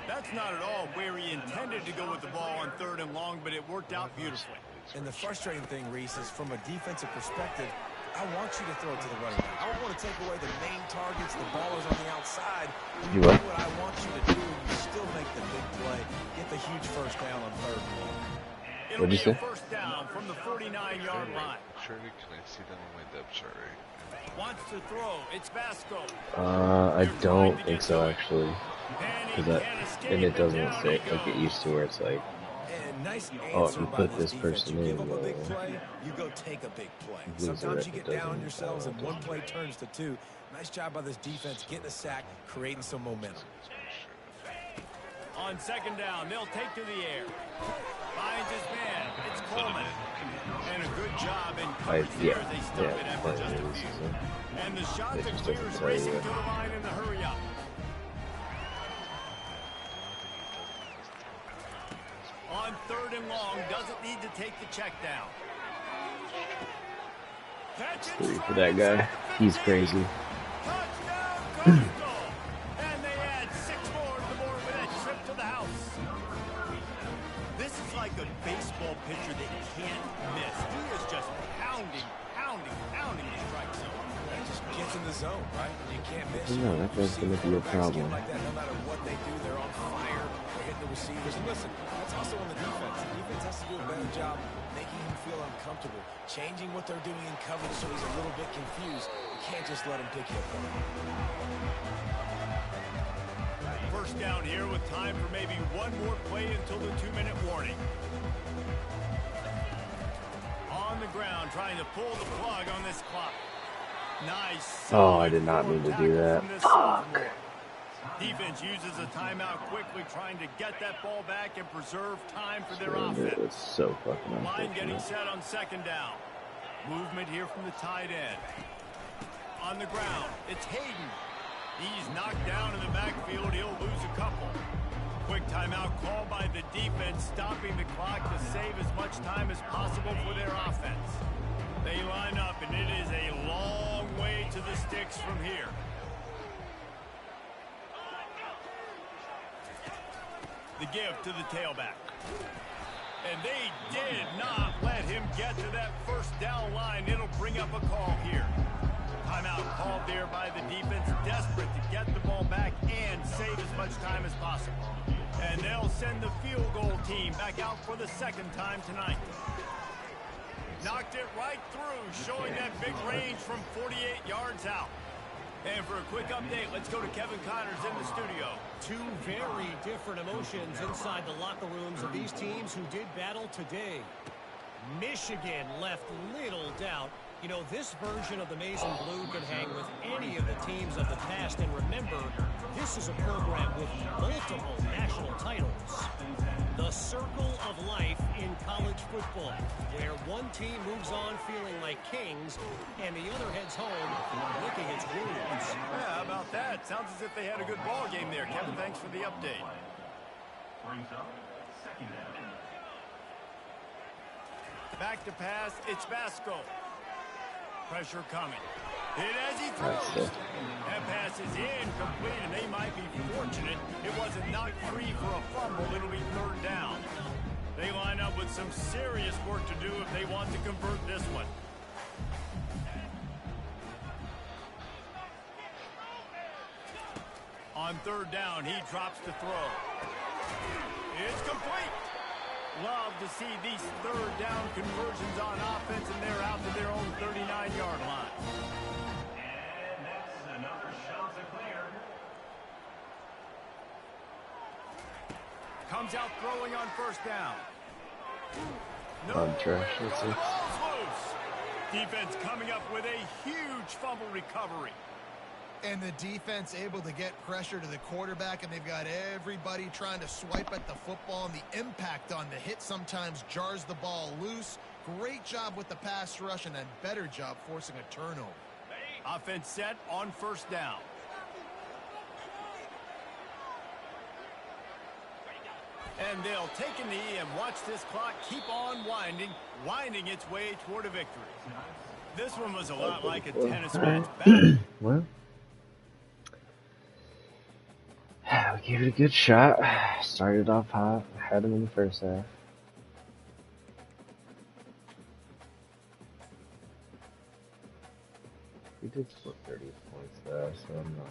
That's not at all where he intended to go with the ball on 3rd and long, but it worked out beautifully. And the frustrating thing, Reese, is from a defensive perspective, I want you to throw it to the running back. I don't want to take away the main targets, the ballers on the outside. You do what I want you to do, you still make the big play, get the huge 1st down on 3rd and long. It'll be a 1st down from the 49-yard line. Can I see that on my depth chart? Wants to throw. It's Vasco. I don't think so, actually. And it doesn't say, like it used to, where it's like, Nice oh, if you put this person in, you give up a big play, you go take a big play. Sometimes you get down on yourselves and one play turns to 2. Nice job by this defense getting a sack, creating some momentum. On 2nd down, they'll take to the air. Finds his man. It's Coleman. And a good job in coverage there as they stop it after just a few. And the shot that clears racing to the line in the hurry-up. On 3rd and long, doesn't need to take the check down. For that guy, he's crazy. Touchdown, Coastal! And they add 6 more to the board with that trip to the house. This is like a baseball pitcher that can't miss. He is just pounding the strike zone. He just gets in the zone, right? You can't miss. No, that guy's going to be a problem. Like that, no matter what they do, they're on fire. They're hitting the receivers. And listen, that's also on the defense. The defense has to do a better job making him feel uncomfortable, changing what they're doing in coverage so he's a little bit confused. You can't just let him pick you apart. 1st down here with time for maybe one more play until the 2-minute warning. On the ground, trying to pull the plug on this clock. Nice. Oh, I did not mean to do that. Fuck. Defense uses a timeout quickly, trying to get that ball back and preserve time for their offense. It's so fucking Line getting set on 2nd down. Movement here from the tight end. On the ground, it's Hayden. He's knocked down in the backfield. He'll lose a couple. Quick timeout called by the defense, stopping the clock to save as much time as possible for their offense. They line up, and it is a long way to the sticks from here. The give to the tailback. And they did not let him get to that 1st down line. It'll bring up a call here. Timeout called there by the defense, desperate to get the ball back and save as much time as possible. And they'll send the field goal team back out for the 2nd time tonight. Knocked it right through, showing that big range from 48 yards out. And for a quick update, let's go to Kevin Connors in the studio. 2 very different emotions inside the locker rooms of these teams who did battle today. Michigan left little doubt You know, this version of the Maize and Blue can hang with any of the teams of the past. And remember, this is a program with multiple national titles. The circle of life in college football, where one team moves on feeling like kings and the other heads home licking its wounds. Yeah, how about that? Sounds as if they had a good ball game there. Kevin, thanks for the update. Back to pass, it's Vasco. Pressure coming. Hit as he throws. That pass is incomplete, and they might be fortunate it wasn't knocked free for a fumble. It'll be third down. They line up with some serious work to do if they want to convert this one. On third down, he drops the throw. It's complete. Love to see these third down conversions on offense, and they're out to their own 39-yard line. And that's another shot to clear. Comes out throwing on first down. I'm trash. The ball's loose. Defense coming up with a huge fumble recovery. And the defense able to get pressure to the quarterback, and they've got everybody trying to swipe at the football, and the impact on the hit sometimes jars the ball loose. Great job with the pass rush, and a better job forcing a turnover. Offense set on first down. And they'll take a knee and watch this clock keep on winding its way toward a victory. This one was a lot like a tennis match battle. Well, we gave it a good shot. Started off hot. Had him in the first half. We did split 30 points though, so I'm not.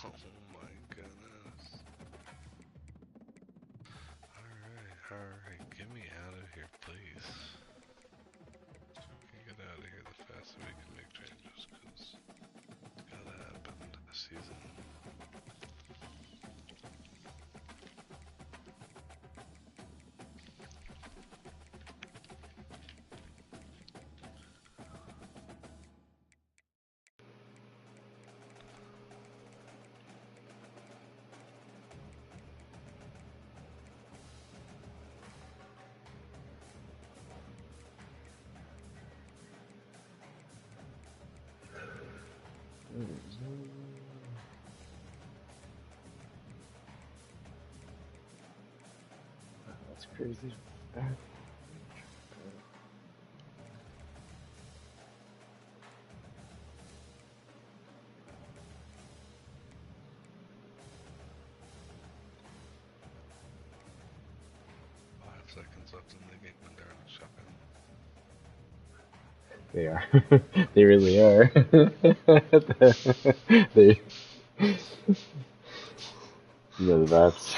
Oh my goodness. Alright, get me out of here, please. Get out of here the faster we can make changes, because it's gotta happen this season. That's crazy. Seconds left in the game and they're in shotgun. They are. They really are. They. No, that's.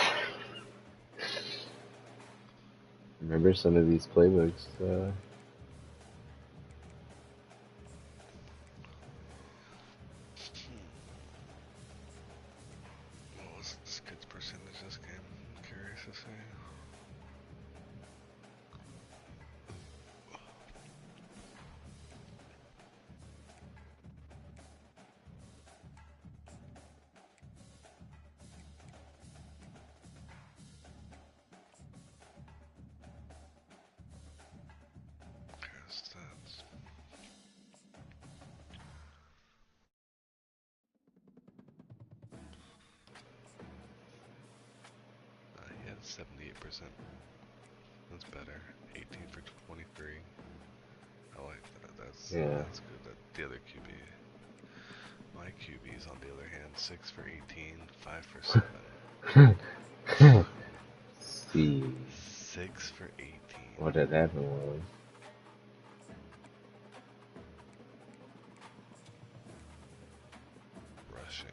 Remember some of these playbooks. What was this kid's percentage this game? I'm curious to see. 78%. That's better. 18 for 23. I like that. That's good. The other QB. My QB's on the other hand, 6 for 18, 5 for 7. See 6 for 18. what did that was. Rushing.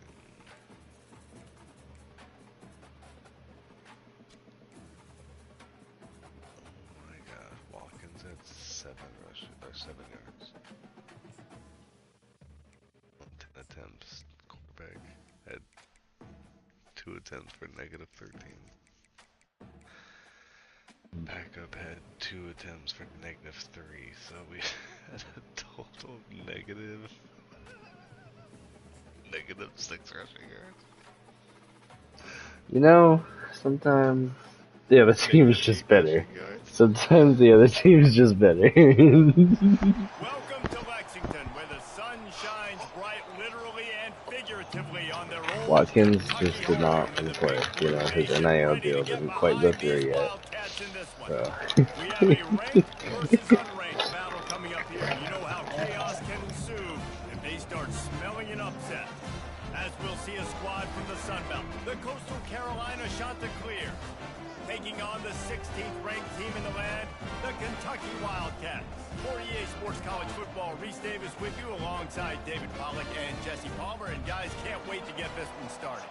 Oh my god. Watkins had 7 yards. 10 attempts. Quarterback had 2 attempts for -13. Backup had 2 attempts for -3, so we had a total of negative 6 rushing yards. You know, sometimes the other team is just better. Sometimes the other team is just better. Welcome to Lexington, where the sun shines bright literally and figuratively on their own. Watkins just did not play. You know, his NIL deal didn't quite go through yet. So. We have a ranked versus unranked battle coming up here. You know how chaos can ensue if they start smelling an upset. As we'll see a squad from the Sun Belt, the Coastal Carolina Chanticleer, taking on the 16th ranked team in the land, the Kentucky Wildcats. For EA Sports College Football, Reese Davis with you alongside David Pollack and Jesse Palmer. And guys, can't wait to get this one started.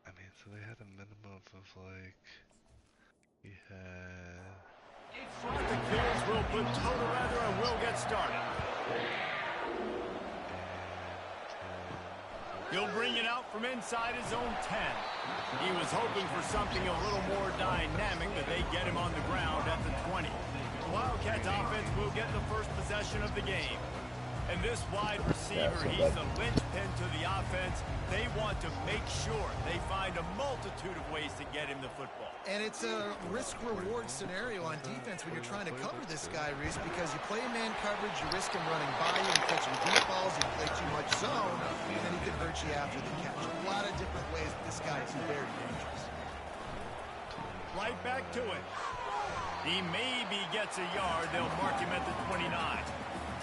I mean, so they had a minimum of like, he had... Chanticleers will put toe together and we'll get started. He'll bring it out from inside his own 10. He was hoping for something a little more dynamic, but they get him on the ground at the 20. The Wildcats offense will get the first possession of the game. And this wide receiver, he's the linchpin to the offense. They want to make sure they find a multitude of ways to get him the football. And it's a risk-reward scenario on defense when you're trying to cover this guy, Reese, because you play man coverage, you risk him running by you and catching deep balls, you play too much zone, and then he can hurt you after the catch. A lot of different ways that this guy is very dangerous. Right back to it. He maybe gets a yard. They'll mark him at the 29.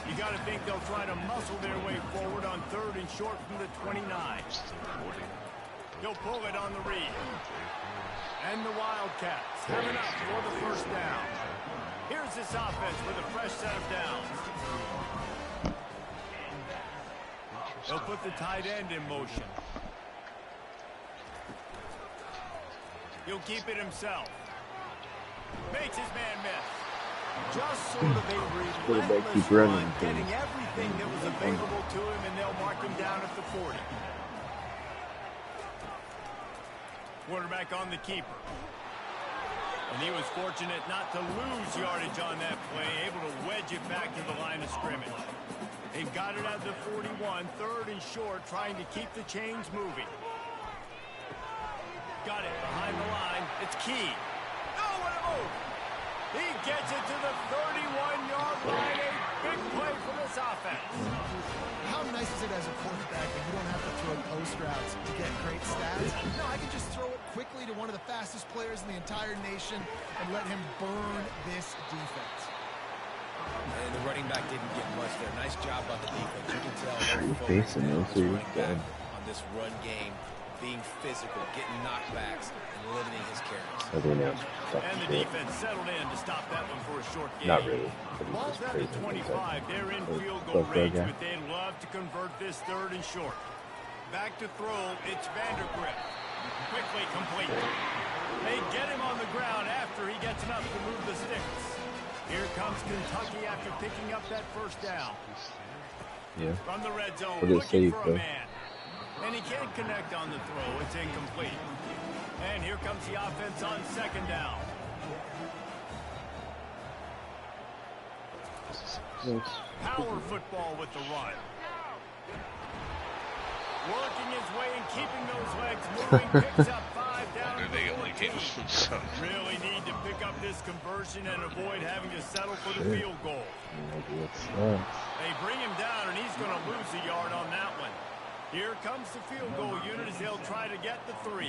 You got to think they'll try to muscle their way forward on 3rd and short from the 29. He'll pull it on the read. And the Wildcats have enough for the first down. Here's this offense with a fresh set of downs. He'll put the tight end in motion. He'll keep it himself. Makes his man miss. Just sort of a relentless run, getting everything that was available to him, and they'll mark him down at the 40. Quarterback on the keeper. And he was fortunate not to lose yardage on that play, able to wedge it back to the line of scrimmage. They've got it at the 41, 3rd and short, trying to keep the chains moving. Got it behind the line. It's Key. Oh, what a move! He gets it to the 31-yard line. A big play for this offense. How nice is it as a quarterback when you don't have to throw post routes to get great stats? No, I can just throw it quickly to one of the fastest players in the entire nation and let him burn this defense. And the running back didn't get much there. Nice job on the defense. You can tell Are you facing those two? on this run game, being physical, getting knockbacks, and limiting his carries. I don't know. And the defense settled in to stop that one for a short game. Not really. Ball's at the 25. They're in field goal range, but they'd love to convert this 3rd and short. Back to throw. It's Vandergrift. Quickly complete. They get him on the ground after he gets enough to move the sticks. Here comes Kentucky after picking up that first down. Yeah. From the red zone, What did it looking say, for a man. And he can't connect on the throw. It's incomplete. And here comes the offense on 2nd down. Power football with the run. Working his way and keeping those legs moving. Picks up 5 down to the 14. Really need to pick up this conversion and avoid having to settle for the field goal. They bring him down, and he's going to lose a yard on that one. Here comes the field goal unit as they'll try to get the 3.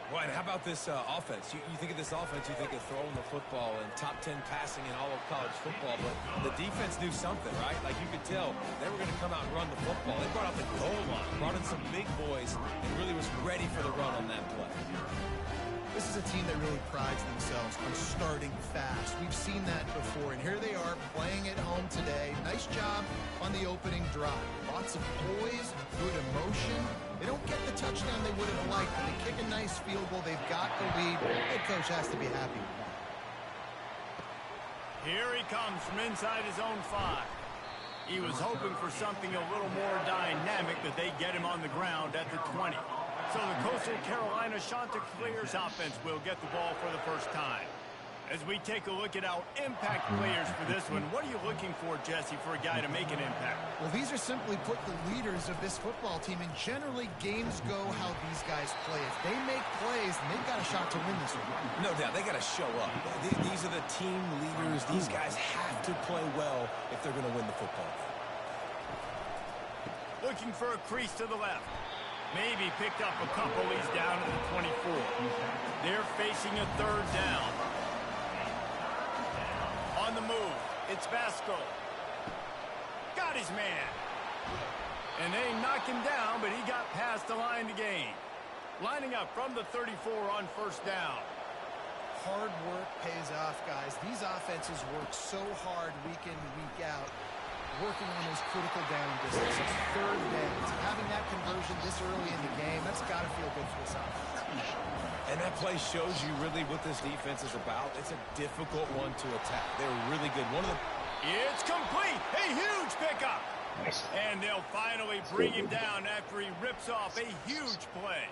Right, how about this offense? You think of this offense, you think of throwing the football and top 10 passing in all of college football, but the defense knew something, right? Like you could tell they were going to come out and run the football. They brought out the goal line, brought in some big boys, and really was ready for the run on that play. This is a team that really prides themselves on starting fast. We've seen that before, and here they are playing at home today. Nice job on the opening drive. Lots of poise, good emotion. They don't get the touchdown they would have liked, but they kick a nice field goal. They've got the lead. Head coach has to be happy with that. Here he comes from inside his own 5. He was hoping for something a little more dynamic, but they get him on the ground at the 20. So the Coastal Carolina Chanticleers offense will get the ball for the first time. As we take a look at our impact players for this one, what are you looking for, Jesse, for a guy to make an impact? Well, these are simply put the leaders of this football team, and generally games go how these guys play. If they make plays, then they've got a shot to win this one. No doubt, they got to show up. These are the team leaders. These guys have to play well if they're going to win the football game. Looking for a crease to the left. Maybe picked up a couple. He's down at the 24. They're facing a 3rd down. On the move, it's Vasco. Got his man. And they knock him down, but he got past the line to gain. Lining up from the 34 on 1st down. Hard work pays off, guys. These offenses work so hard week in, week out, working on those critical down distances. 3rd downs. Having that conversion this early in the game, that's got to feel good for this offense. And that play shows you really what this defense is about. It's a difficult one to attack. They're really good. It's complete. A huge pickup. And they'll finally bring him down after he rips off a huge play.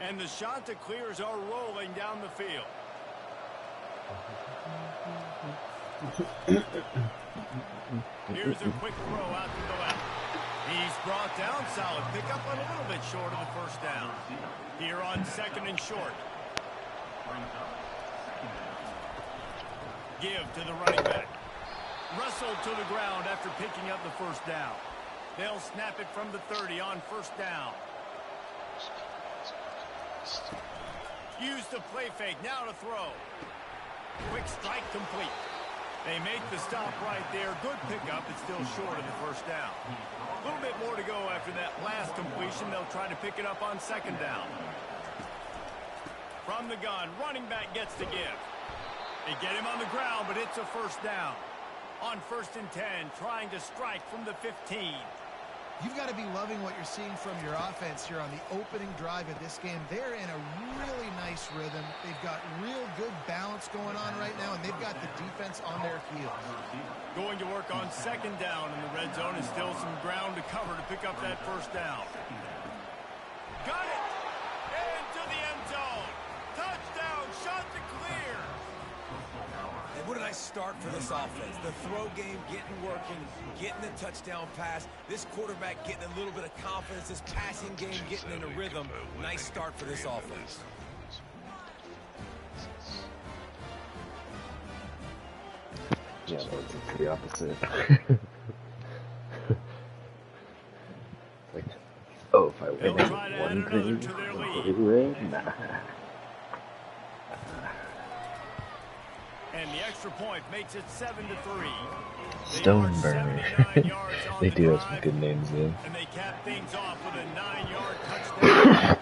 And the Chanticleers are rolling down the field. Here's a quick throw out to the left. He's brought down. Solid pickup, but a little bit short of the 1st down. Here on 2nd and short. Give to the running back. Wrestled to the ground after picking up the 1st down. They'll snap it from the 30 on 1st down. Use the play fake. Now to throw. Quick strike complete. They make the stop right there. Good pickup. It's still short of the 1st down. A little bit more to go after that last completion. They'll try to pick it up on 2nd down. From the gun, running back gets the give. They get him on the ground, but it's a 1st down. On 1st and 10, trying to strike from the 15. You've got to be loving what you're seeing from your offense here on the opening drive of this game. They're in a really nice rhythm. They've got real good balance going on right now, and they've got the defense on their heels. Going to work on 2nd down in the red zone, and still some ground to cover to pick up that 1st down. Got it! Into the end zone. Touchdown, Chanticleer. And what a nice start for this offense. The throw game getting working, getting the touchdown pass. This quarterback getting a little bit of confidence. This passing game getting in a rhythm. Nice start for this offense. Yeah, it's the opposite. Like, oh, if I win one green, red, nah. And the extra point makes it 7-3. Stoneberg. They do have some good names, though. And they cap things off with a 9-yard touchdown.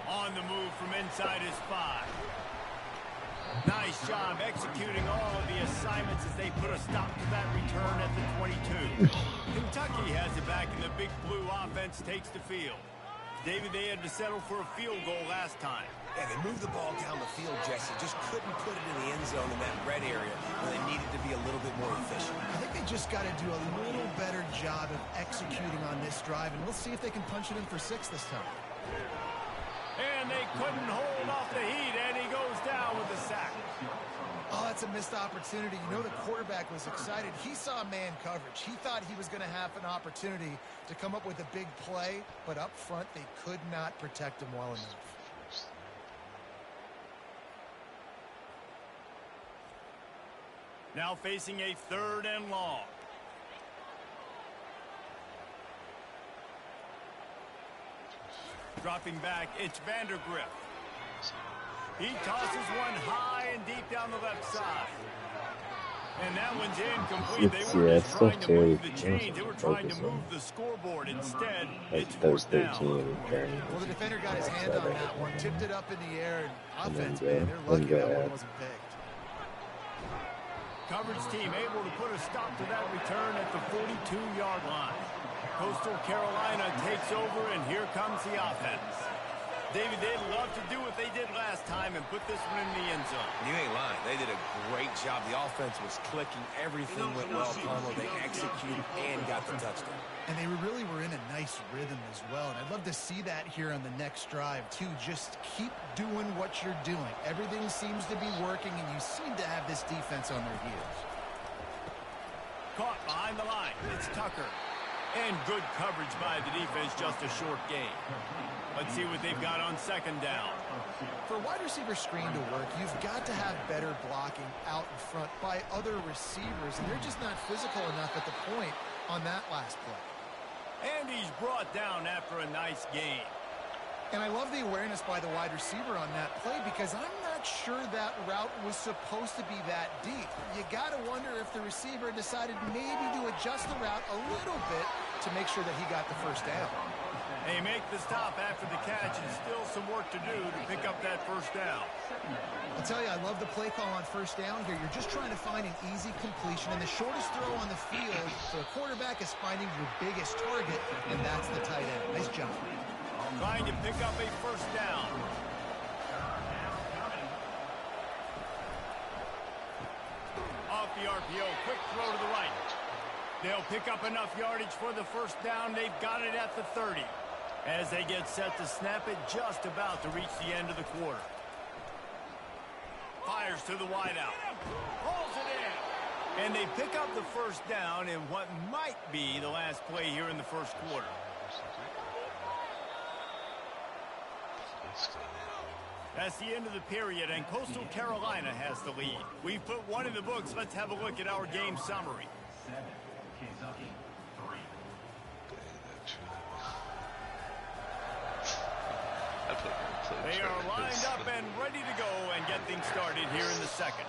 On the move from inside his 5. Nice job executing all of the assignments as they put a stop to that return at the 22. Kentucky has it back, and the Big Blue offense takes the field. David, they had to settle for a field goal last time. Yeah, they moved the ball down the field, Jesse. Just couldn't put it in the end zone in that red area where they needed to be a little bit more efficient. I think they just got to do a little better job of executing on this drive, and we'll see if they can punch it in for 6 this time. And they couldn't hold off the heat, and he goes down with a sack. Oh, that's a missed opportunity. You know, the quarterback was excited. He saw man coverage. He thought he was going to have an opportunity to come up with a big play, but up front, they could not protect him well enough. Now facing a 3rd and long. Dropping back, it's Vandergrift. He tosses one high and deep down the left side. And that one's incomplete. They were just trying to move the chains. They were trying to move the scoreboard. Instead, it's fourth down. Well, the defender got his hand on that one, tipped it up in the air, and offense, man, they're lucky that one wasn't picked. Coverage team able to put a stop to that return at the 42-yard line. Coastal Carolina takes over, and here comes the offense. David, they'd love to do what they did last time and put this one in the end zone. You ain't lying. They did a great job. The offense was clicking. Everything went well, Palmer. They executed and got the touchdown. And they really were in a nice rhythm as well. And I'd love to see that here on the next drive, too. Just keep doing what you're doing. Everything seems to be working, and you seem to have this defense on their heels. Caught behind the line. It's Tucker. And good coverage by the defense, just a short gain. Let's see what they've got on second down. For a wide receiver screen to work, you've got to have better blocking out in front by other receivers, and they're just not physical enough at the point on that last play. And he's brought down after a nice gain. And I love the awareness by the wide receiver on that play because I'm not sure that route was supposed to be that deep. You got to wonder if the receiver decided maybe to adjust the route a little bit to make sure that he got the first down. They make the stop after the catch, and still some work to do to pick up that first down. I'll tell you, I love the play call on first down here. You're just trying to find an easy completion, and the shortest throw on the field for the quarterback is finding your biggest target, and that's the tight end. Nice job. Trying to pick up a first down. Off the RPO, quick throw to the right. They'll pick up enough yardage for the first down. They've got it at the 30. As they get set to snap it, just about to reach the end of the quarter. Fires to the wideout. Pulls it in. And they pick up the first down in what might be the last play here in the first quarter. That's the end of the period, and Coastal Carolina has the lead. We've put one in the books. Let's have a look at our game summary. They are lined up and ready to go and get things started here in the second.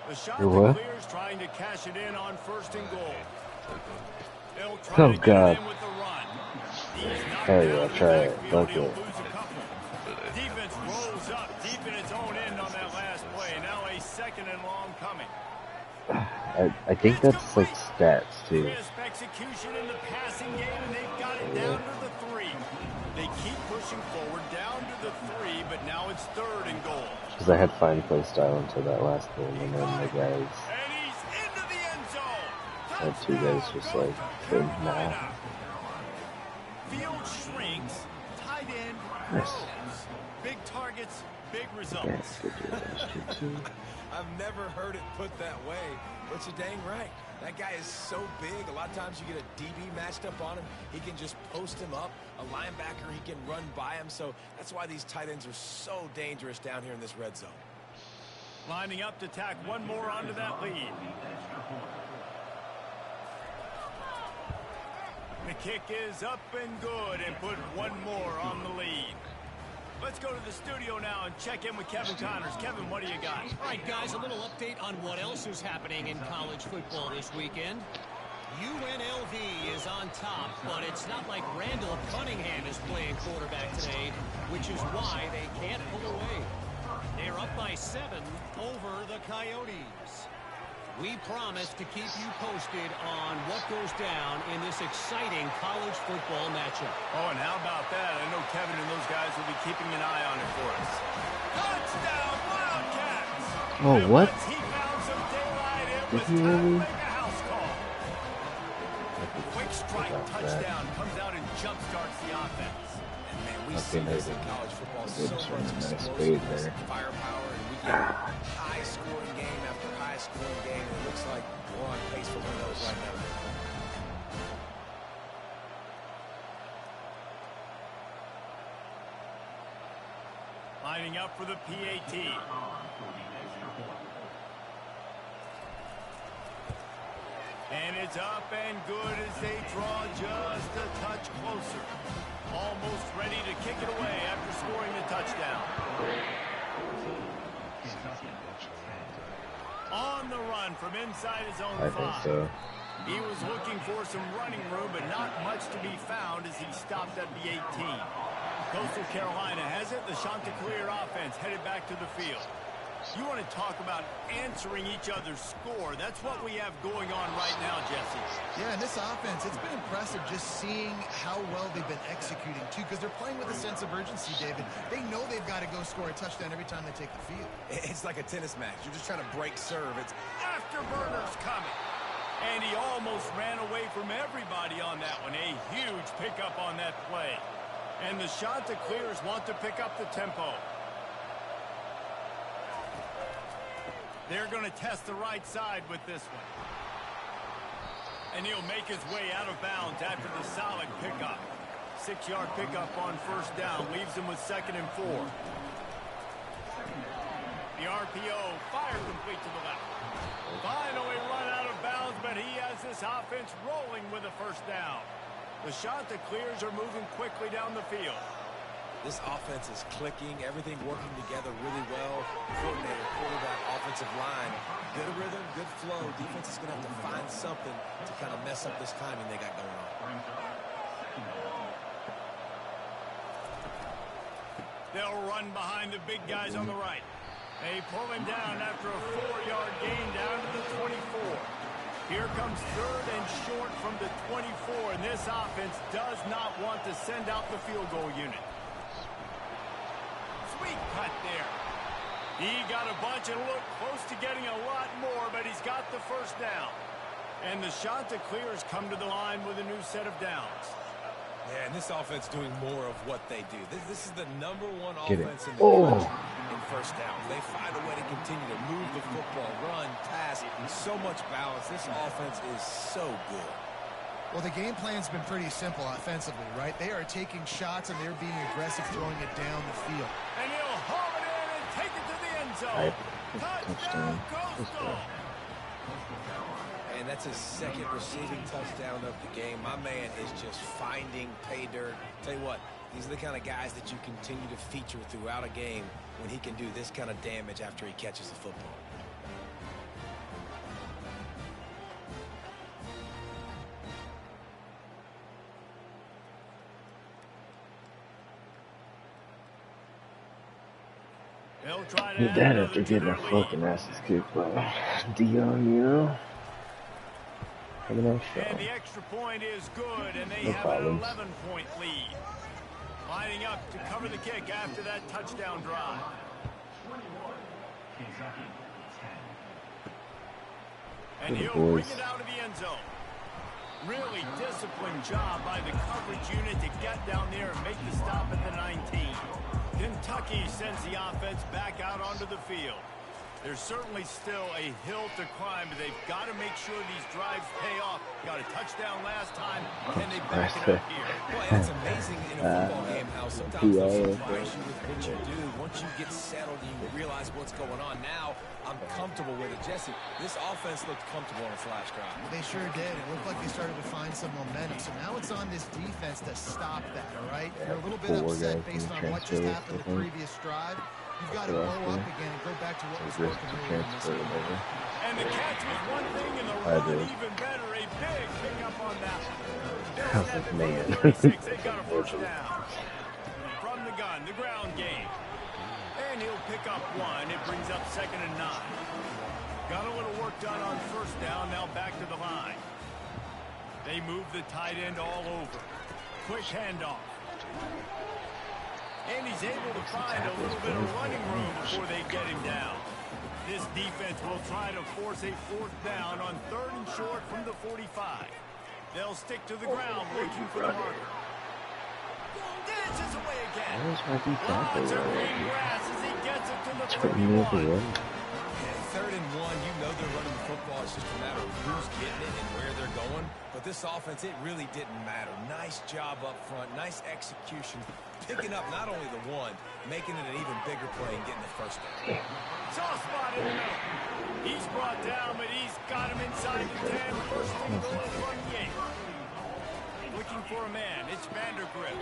The Chanticleers trying to cash it in on first and goal. They'll try to get it in with the run. I'll try it. Okay. Defense rolls up deep in its own end on that last play. Now a second and long coming. I think that's like stats too. Crisp execution in the passing game, and they've got it down to the 3. They keep pushing forward down to the 3, but now it's third and goal. Because I had fine play style until that last game, and then the guys. And he's into the end zone. Had two guys just like couldn't now. Field shrinks. Tight end. Nice. Big targets, big results. I've never heard it put that way, but you're dang right. That guy is so big. A lot of times you get a DB matched up on him. He can just post him up. A linebacker, he can run by him. So that's why these tight ends are so dangerous down here in this red zone. Lining up to tack one more onto that lead. The kick is up and good and put one more on the lead. Let's go to the studio now and check in with Kevin Connors. Kevin, what do you got? All right, guys, a little update on what else is happening in college football this weekend. UNLV is on top, but it's not like Randall Cunningham is playing quarterback today, which is why they can't pull away. They're up by 7 over the Coyotes. We promise to keep you posted on what goes down in this exciting college football matchup. Oh, and how about that? I know Kevin and those guys will be keeping an eye on it for us. Touchdown, Wildcats! Oh, what? He found some daylight. It Did was he time to really? make a house call. Quick strike touchdown comes out and jumpstarts the offense. And man, we see this in college football so much explosiveness and firepower, and we get high-scoring game after high-scoring game, and it looks like we're on pace for one of those right now. Lining up for the PAT. And it's up and good as they draw just a touch closer. Almost ready to kick it away after scoring the touchdown. On the run from inside his own 5. I think so. He was looking for some running room, but not much to be found as he stopped at the 18. Coastal Carolina has it. The Chanticleer offense headed back to the field. You want to talk about answering each other's score. That's what we have going on right now, Jesse. Yeah, and this offense, it's been impressive just seeing how well they've been executing, too, because they're playing with a sense of urgency, David. They know they've got to go score a touchdown every time they take the field. It's like a tennis match. You're just trying to break serve. It's Afterburners coming. And he almost ran away from everybody on that one. A huge pickup on that play. And the Chanticleers want to pick up the tempo. They're going to test the right side with this one. And he'll make his way out of bounds after the solid pickup. 6-yard pickup on first down leaves him with 2nd and 4. The RPO fired complete to the left. Finally run out of bounds, but he has this offense rolling with a first down. The Chanticleers are moving quickly down the field. This offense is clicking, everything working together really well. Coordinator, quarterback, offensive line, good rhythm, good flow. Defense is going to have to find something to kind of mess up this timing they got going on. They'll run behind the big guys on the right. They pull him down after a 4-yard gain down to the 24. Here comes 3rd and short from the 24, and this offense does not want to send out the field goal unit. Sweet cut there. He got a bunch and looked close to getting a lot more, but he's got the first down. And the Chanticleers come to the line with a new set of downs. Yeah, and this offense doing more of what they do. This is the #1 offense in the country in first downs. They find a way to continue to move the football, run, pass, so much balance. This offense is so good. Well, the game plan's been pretty simple offensively, right? They are taking shots, and they're being aggressive throwing it down the field. And he'll haul it in and take it to the end zone. Touchdown, Coastal! And that's his 2nd receiving touchdown of the game. My man is just finding pay dirt. Tell you what, these are the kind of guys that you continue to feature throughout a game when he can do this kind of damage after he catches the football. Your dad after getting our fucking asses kicked by Dion, you know? And the extra point is good, and they have an 11-point lead. Lining up to cover the kick after that touchdown drive. And he'll bring it out of the end zone. Really disciplined job by the coverage unit to get down there and make the stop at the 19. Kentucky sends the offense back out onto the field. There's certainly still a hill to climb, but they've got to make sure these drives pay off. Got a touchdown last time, and they back it up here. Boy, it's amazing in a football game how sometimes they'll surprise you with what you do. Once you get settled, you realize what's going on. Now, I'm comfortable with it. Jesse, this offense looked comfortable on its last drive. Well, they sure did. It looked like they started to find some momentum. So now it's on this defense to stop that, all right? You're a little bit upset based on what just happened the previous drive. You've got to blow up again and go back to what was working earlier in this game. And the catch was one thing, and the run even better. A big pickup on that one. I was like, man. They got a first down. From the gun, the ground game. And he'll pick up one. It brings up 2nd and 9. Got a little work done on first down. Now back to the line. They move the tight end all over. Quick handoff. And he's able to find a little bit of running room before they get him down. This defense will try to force a 4th down on 3rd and short from the 45. They'll stick to the ground looking for the marker. Dances away again. Lots of green grass as he gets it to the 31. 3rd and 1, you know they're running the football. It's just a matter of who's getting it and where they're going. But this offense, it really didn't matter. Nice job up front, nice execution. Picking up not only the one, making it an even bigger play and getting the first down. Soft spot in the middle. He's brought down, but he's got him inside the 10. First and goal from the 8. looking for a man. It's Vandergrift.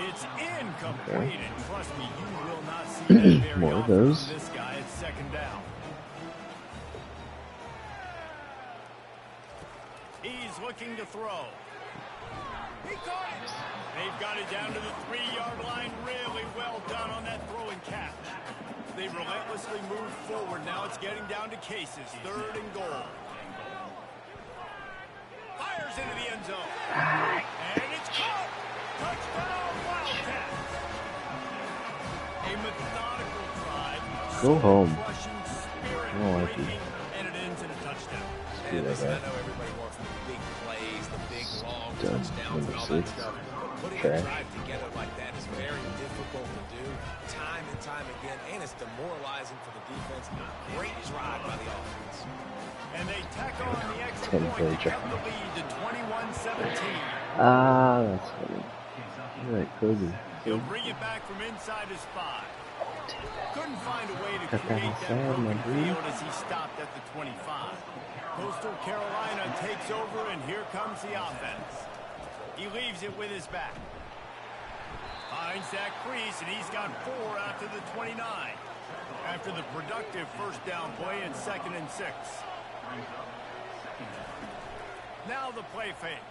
It's incomplete, and trust me, you will not see that very More of often those. from this guy. It's second down. He's looking to throw. He caught it. They've got it down to the 3-yard line. Really well done on that throw and catch. They relentlessly move forward. Now it's getting down to cases. 3rd and goal. Fires into the end zone. And it's caught. Touchdown, Wildcats. A methodical drive. Go home. Crushing, spirit I don't like breaking, and it ends in a touchdown. And listen, I know everybody wants the big plays, the big long touchdowns and all that stuff. But putting a drive together like that is very difficult to do time and time again, and it's demoralizing for the defense. Great drive by the offense. And they tack on the extra point to cut the lead to 21-17. Ah, that's funny. You're right, Kobe. He'll bring it back from inside his 5. Couldn't find a way to create that broken field as he stopped at the 25. Coastal Carolina takes over, and here comes the offense. He leaves it with his back. Finds that crease, and he's got 4 out to the 29. After the productive first down play, it's 2nd and 6. Now the play fake.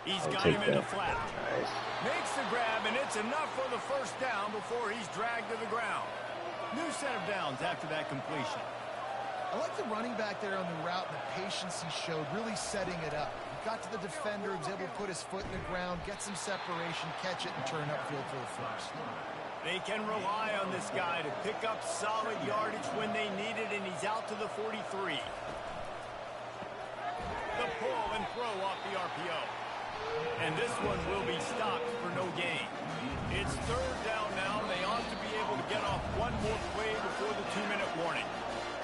He's got him in the flat. Makes the grab, and it's enough for the first down before he's dragged to the ground. New set of downs after that completion. I like the running back there on the route and the patience he showed, really setting it up. He got to the defender, he was able to put his foot in the ground, get some separation, catch it, and turn upfield for the first. They can rely on this guy to pick up solid yardage when they need it, and he's out to the 43. The pull and throw off the RPO. And this one will be stopped for no gain. It's 3rd down now. They ought to be able to get off one more play before the 2-minute warning.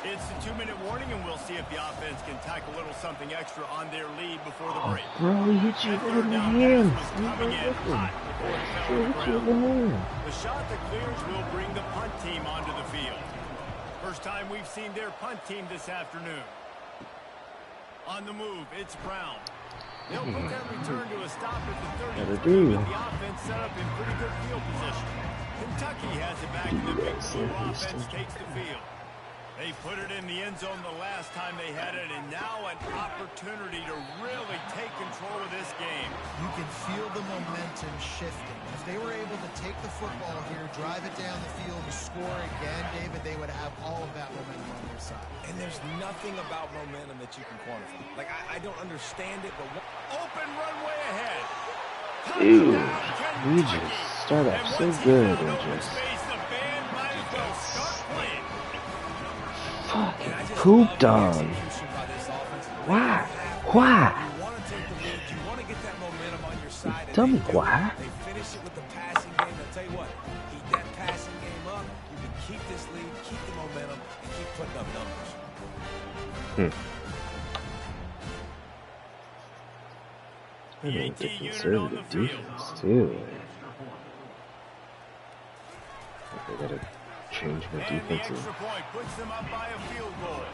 It's the 2-minute warning, and we'll see if the offense can tack a little something extra on their lead before the break. Bro, he hit you in the hand. The shot that clears will bring the punt team onto the field. First time we've seen their punt team this afternoon. On the move, it's Brown. They'll put that return to a stop at the 33 with the offense set up in pretty good field position. Kentucky has it back, and the big blue offense takes the field. They put it in the end zone the last time they had it, and now an opportunity to really take control of this game. You can feel the momentum shifting. If they were able to take the football here, drive it down the field, and score again, David, they would have all of that momentum on their side. And there's nothing about momentum that you can quantify. Like, I don't understand it, but open runway ahead. Dude, we just start off so good and just fucking pooped on. Why? Why? Tell me why. They finish it with the passing game. I'll tell you what, keep that passing game up. You can keep this lead, keep the momentum, and keep putting up numbers. It's a conservative defense, too. They gotta change my defensive. The point puts them up by a field goal.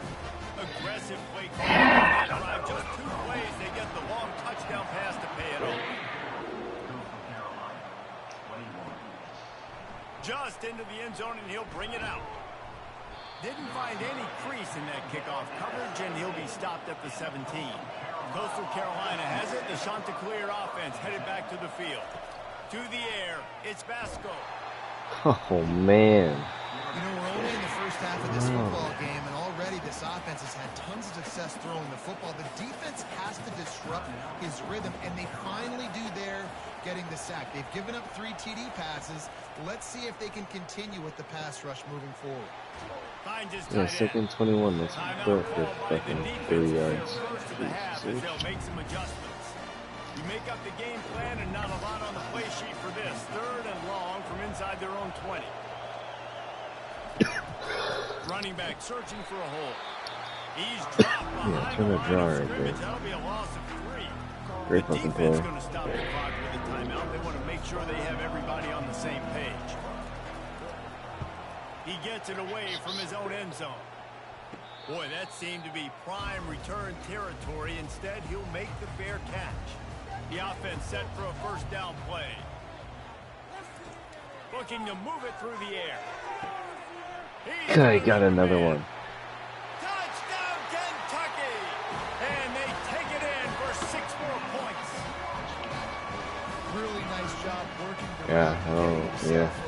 Aggressive play call. Just 2 plays, they get the long touchdown pass to pay it off. Just into the end zone, and he'll bring it out. Didn't find any crease in that kickoff coverage, and he'll be stopped at the 17. Coastal Carolina has it. The Chanticleer offense headed back to the field. To the air, it's Vasco. Oh, man. You know, we're only in the first half of this football game, and already this offense has had tons of success throwing the football. The defense has to disrupt his rhythm, and they finally do there, getting the sack. They've given up 3 TD passes. Let's see if they can continue with the pass rush moving forward. Yeah, 2nd 21. Let's quit for fucking 30 yards. They'll make some adjustments. You make up the game plan, and not a lot on the play sheet for this. 3rd and long from inside their own 20. Running back searching for a hole. He's dropped behind turn the that draw line of right scrimmage. there. That'll be a loss of 3. Great The fucking defense play. going to stop the clock with a timeout. They want to make sure they have everybody on the same page. He gets it away from his own end zone. Boy, that seemed to be prime return territory. Instead, he'll make the fair catch. The offense set for a first down play. Looking to move it through the air. He got another one. Touchdown, Kentucky! And they take it in for 6 more points. Really nice job working. I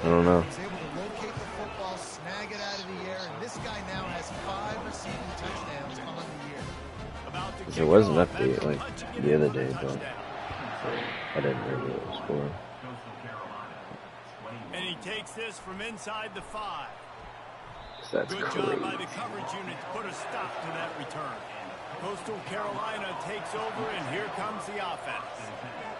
don't know. He's able to locate the football, snag it out of the air, and this guy now has 5 receiving touchdowns on the year. There was an update like the other day, but I didn't really know what it was for. And he takes this from inside the 5. That's Good crazy. job by the coverage unit to put a stop to that return. Coastal Carolina takes over, and here comes the offense.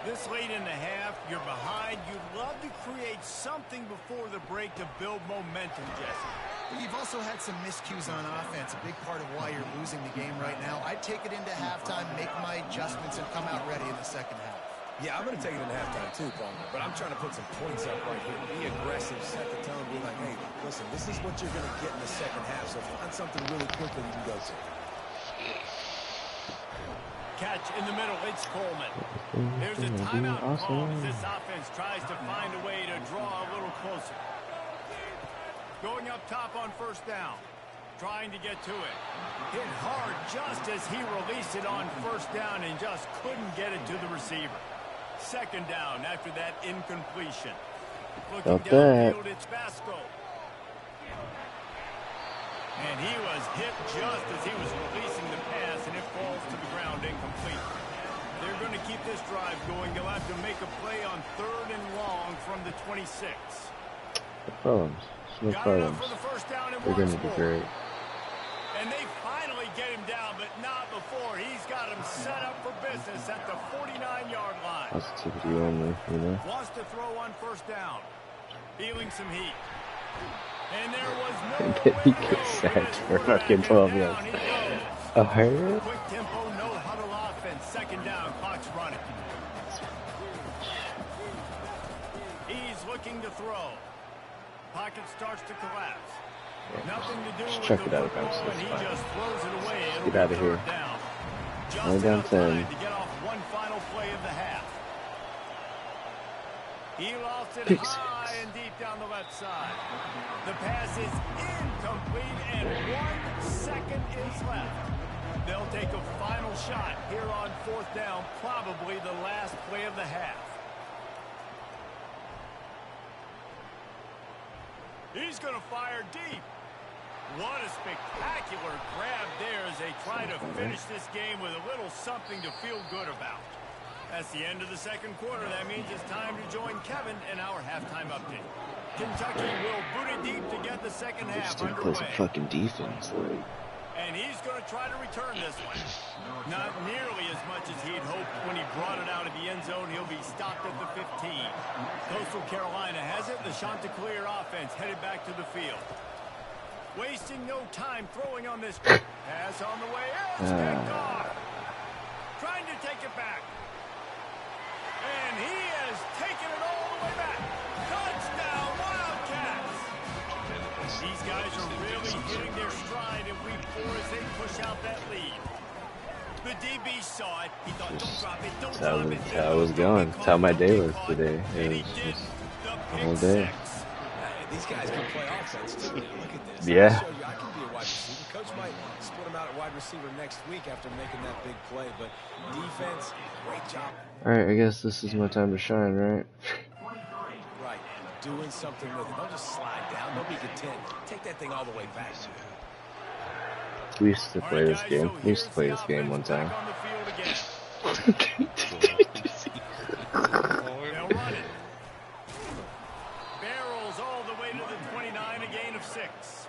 This late in the half, you're behind. You'd love to create something before the break to build momentum, Jesse. You've also had some miscues on offense, a big part of why you're losing the game right now. I'd take it into halftime, make my adjustments, and come out ready in the second half. Yeah, I'm going to take it in halftime too, Palmer, but I'm trying to put some points up right here. Be aggressive, set the tone, be like, hey, listen, this is what you're going to get in the second half, so find something really quickly you can go to. Catch in the middle, it's Coleman. There's a timeout call as this offense tries to find a way to draw a little closer. Going up top on first down. Trying to get to it. Hit hard just as he released it on first down and just couldn't get it to the receiver. Second down after that incompletion. Looking downfield, it's Vasco. And he was hit just as he was releasing the pass, and it falls to the ground incomplete. They're going to keep this drive going. They'll have to make a play on 3rd and long from the 26. No problems. They're going to be great. And they finally get him down, but not before. He's got him set up for business at the 49-yard line. Positivity only, you know. Wants to throw on first down. Feeling some heat. And there was no way He to go gets sacked for with this fucking quarterback. 12 yards. Down he goes. A hurt? Quick tempo, no huddle offense. Second down, clock's running. He's looking to throw. Pocket starts to collapse. Nothing to do Just with check the it out, football, guys. and he That's fine. just throws it away. It'll Get out be of here. third down. Just Only down enough time 10. to get off one final play of the half. He lost it Pick high six. and deep down the left side. The pass is incomplete, and 1 second is left. They'll take a final shot here on fourth down, probably the last play of the half. He's going to fire deep. What a spectacular grab there as they try to finish this game with a little something to feel good about. That's the end of the second quarter. That means it's time to join Kevin in our halftime update. Kentucky will boot it deep to get the second half Still play some underway. fucking defense, like. And he's going to try to return this one. Not nearly as much as he'd hoped when he brought it out of the end zone. He'll be stopped at the 15. Coastal Carolina has it. The Chanticleer offense headed back to the field. Wasting no time throwing on this pass on the way. It's picked off. Trying to take it back. And he has taken it all the way back. Touchdown, Wildcats. These guys are really hitting their stride in week 4 as they push out that lead. The DB saw it. He thought, don't drop it, don't drop it. That's how it was going. That's how my day was today. It was just the whole day. These guys can play offense too. Look at this. Yeah. Show you I can be a wide receiver. Coach might split him out at wide receiver next week after making that big play, but defense, great job. Alright, I guess this is my time to shine, right? Right. Doing something with it. Don't just slide down. Don't be content. Take that thing all the way back. We used to play this game. We used to play this game one time. They'll run it. Barrels all the way to the 29, a gain of 6.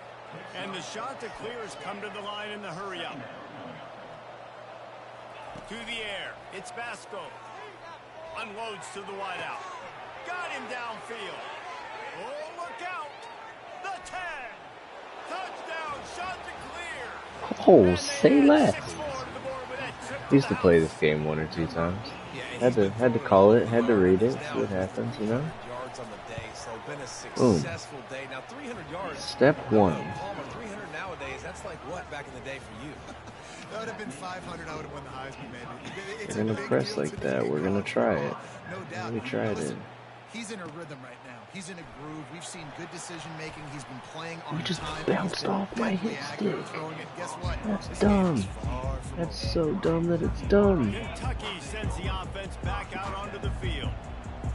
And the Chanticleers come to the line in the hurry-up. To the air, it's Vasco. Unloads to the wideout. Got him downfield. Oh, look out. The 10. Touchdown, Chanticleer. Oh, say less. We used to play this game 1 or 2 times. Had to call it, had to read it, see what happens, you know? Yards on the day, so been a successful day. Now 300 yards. Step one. Palmer, 300 nowadays, that's like what back in the day for you? That would have been 500. I would have won the Heisman, maybe. It's We're gonna press like that. We're gonna try it. No doubt. We tried it. He's in a rhythm right now. He's in a groove. We've seen good decision making. He's been playing on We just time. bounced off my hit stick. Guess what? That's dumb. That's so dumb that it's dumb. Kentucky sends the offense back out onto the field.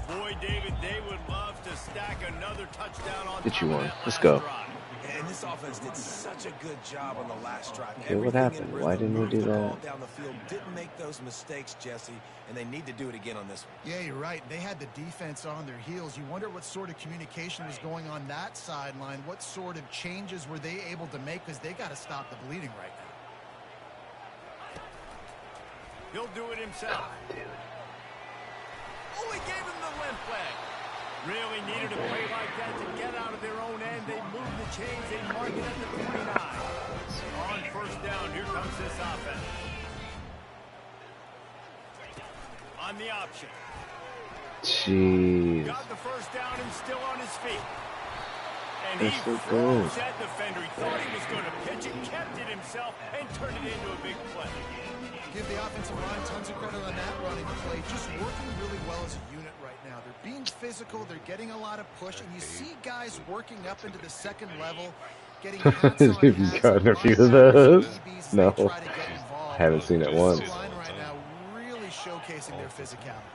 Boy, David, they would love to stack another touchdown on Get you top of one. that Let's last go. drive. And this offense did such a good job on the last drive. Okay, what happened? Why didn't we do The ball that? down the field, didn't make those mistakes, Jesse, and they need to do it again on this one. Yeah, you're right. They had the defense on their heels. You wonder what sort of communication was going on that sideline. What sort of changes were they able to make? Because they got to stop the bleeding right now. He'll do it himself. Oh, he gave him the limp leg. Really needed a play like that to get out of their own end. They move the chains. They mark it at the 29. On first down, here comes this offense. On the option. Jeez. Got the first down and still on his feet. And They're he so froze good. that defender. He thought he was going to pitch it, kept it himself, and turned it into a big play. Give the offensive line tons of credit on that running play. Just working really well as a unit right now. They're being physical. They're getting a lot of push. And you see guys working up into the second level, getting Have you gotten a few of those? No. I haven't seen it once. Right now, really showcasing their physicality.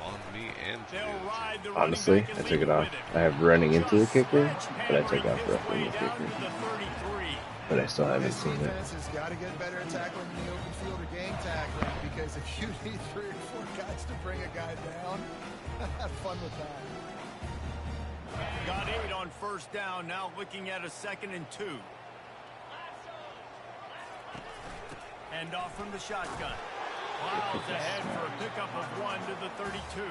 On me and They'll ride the Honestly, running back I and took it lead off. with I have running into the kicker, but I took Hammering off his roughing way the down kicker. to the 33. But I still haven't This seen it. defense has got to get better at tackling in the open field or gang tackling, because if you need 3 or 4 guys to bring a guy down, have fun with that. Got 8 on first down. Now looking at a 2nd and 2. Hand off from the shotgun. Miles ahead for a pickup of 1 to the 32.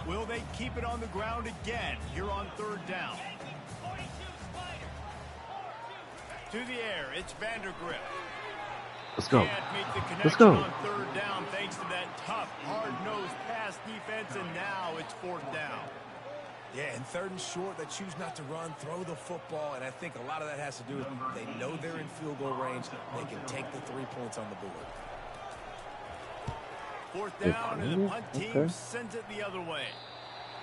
Will they keep it on the ground again here on 3rd down? To the air, it's Vandergrift. Let's go. Can't make the connection Let's go. on 3rd down thanks to that tough, hard-nosed pass defense, and now it's 4th down. Yeah, and 3rd and short, they choose not to run, throw the football, and I think a lot of that has to do with they know they're in field goal range. They can take the 3 points on the board. 4th down, and the punt team sends it the other way.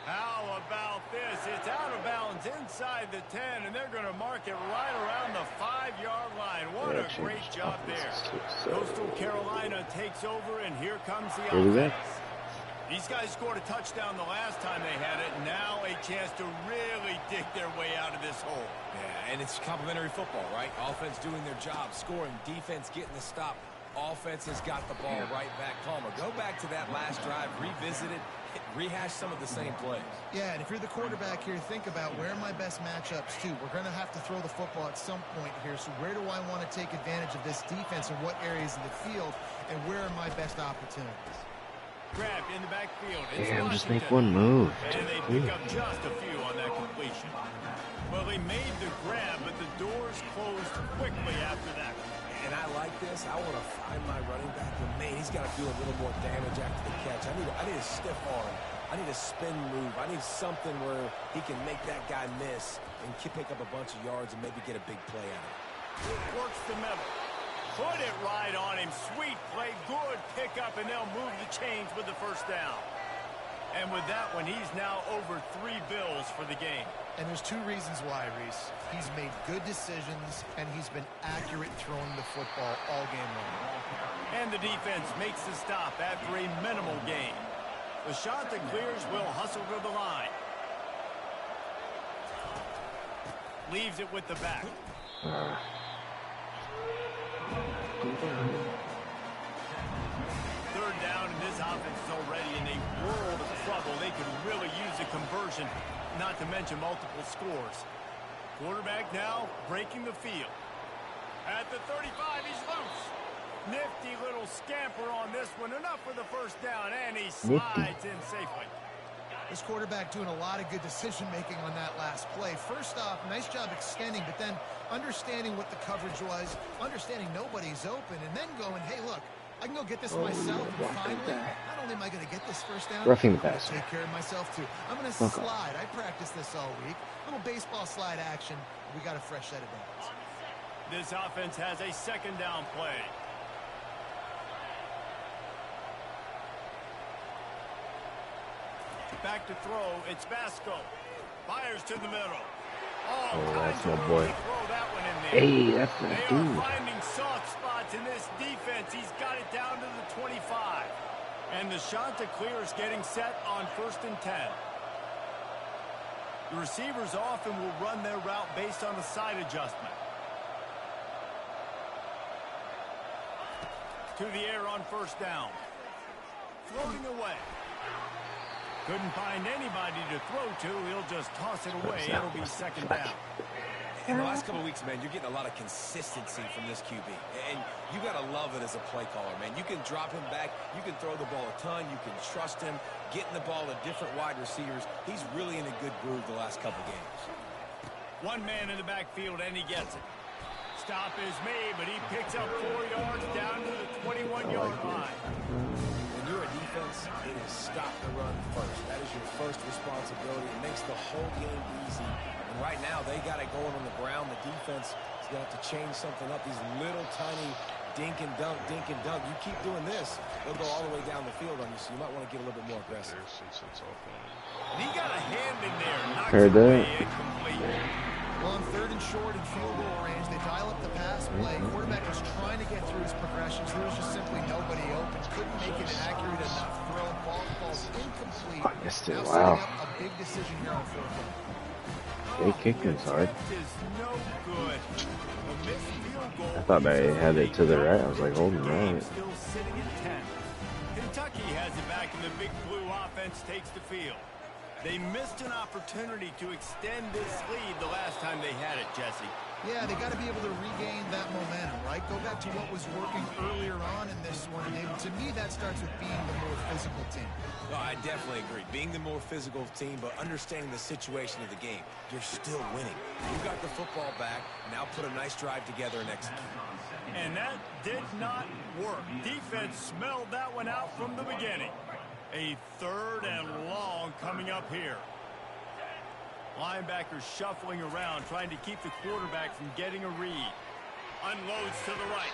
How about this? It's out of bounds inside the 10, and they're going to mark it right around the 5-yard line. What a great job there. Coastal Carolina takes over, and here comes the offense. These guys scored a touchdown the last time they had it. Now a chance to really dig their way out of this hole. Yeah, and it's complimentary football, right? Offense doing their job, scoring, defense getting the stop. Offense has got the ball right back. Palmer, go back to that last drive, revisit it, rehash some of the same plays. Yeah, and if you're the quarterback here, think about where are my best matchups too. We're going to have to throw the football at some point here. So where do I want to take advantage of this defense and what areas of the field, and where are my best opportunities? Grabbed in the backfield. Damn, just make one move. And they pick up just a few on that completion. Well, they made the grab, but the doors closed quickly after that. And I like this. I want to find my running back, but man, he's got to do a little more damage after the catch. I need a stiff arm. I need a spin move. I need something where he can make that guy miss and pick up a bunch of yards and maybe get a big play out of it. Works the middle. Put it right on him. Sweet play. Good pickup, and they'll move the chains with the 1st down. And with that one, he's now over 3 bills for the game. And there's 2 reasons why, Reese. He's made good decisions, and he's been accurate throwing the football all game long. And the defense makes the stop after a minimal gain. The shot that clears will hustle to the line. Leaves it with the back. 3rd down, and this offense is already in a world of trouble. They could really use a conversion, not to mention multiple scores. Quarterback now breaking the field. At the 35, he's loose. Nifty little scamper on this one. Enough for the 1st down, and he slides in safely. This quarterback doing a lot of good decision-making on that last play. First off, nice job extending, but then understanding what the coverage was, understanding nobody's open, and then going, hey, look, I can go get this myself. And finally, not only am I going to get this first down, Roughing the I'm gonna passer. take care of myself too. I'm going to slide. I practiced this all week. Little baseball slide action. We got a fresh set of downs. This offense has a second down play. Back to throw. It's Vasco. Fires to the middle. Oh, that's my boy. Throw that one in there. Hey, that's my They dude. are finding soft spots in this defense. He's got it down to the 25. And the Chanticleer is getting set on 1st and 10. The receivers often will run their route based on the side adjustment. To the air on 1st down. Floating away. Couldn't find anybody to throw to. He'll just toss it away. It'll be 2nd down. In the last couple of weeks, man, you're getting a lot of consistency from this QB. And you got to love it as a play caller, man. You can drop him back. You can throw the ball a ton. You can trust him. Getting the ball to different wide receivers. He's really in a good groove the last couple games. One man in the backfield, and he gets it. Stop is made, but he picks up 4 yards down to the 21-yard line. When you're a defense, it is stop the run first. That is your first responsibility. It makes the whole game easy. And right now, they got it going on the ground. The defense is going to have to change something up. These little tiny dink and dunk, dink and dunk. You keep doing this, they'll go all the way down the field on you, so you might want to get a little bit more aggressive. And he got a hand in there. Knocks Heard it away, that. incomplete. Well, on 3rd and short and field goal range, they dial up the pass play. Quarterback was trying to get through his progressions. There was just simply nobody open. Couldn't make it an accurate enough throw. Ball falls incomplete. I missed it. Now Wow. setting up a big decision here on 4th down. They kicked inside. Is no good. A missed field goal. I thought they had it to the right. I was like, holding Game right. still sitting at 10. Kentucky has it back, and the big blue offense takes the field. They missed an opportunity to extend this lead the last time they had it, Jesse. Yeah, they got to be able to regain that momentum, right? Go back to what was working earlier on in this one. And to me, that starts with being the more physical team. No, I definitely agree. Being the more physical team, but understanding the situation of the game. You're still winning. You got the football back. Now put a nice drive together and execute. And that did not work. Defense smelled that one out from the beginning. A 3rd and long coming up here. Linebackers shuffling around, trying to keep the quarterback from getting a read. Unloads to the right.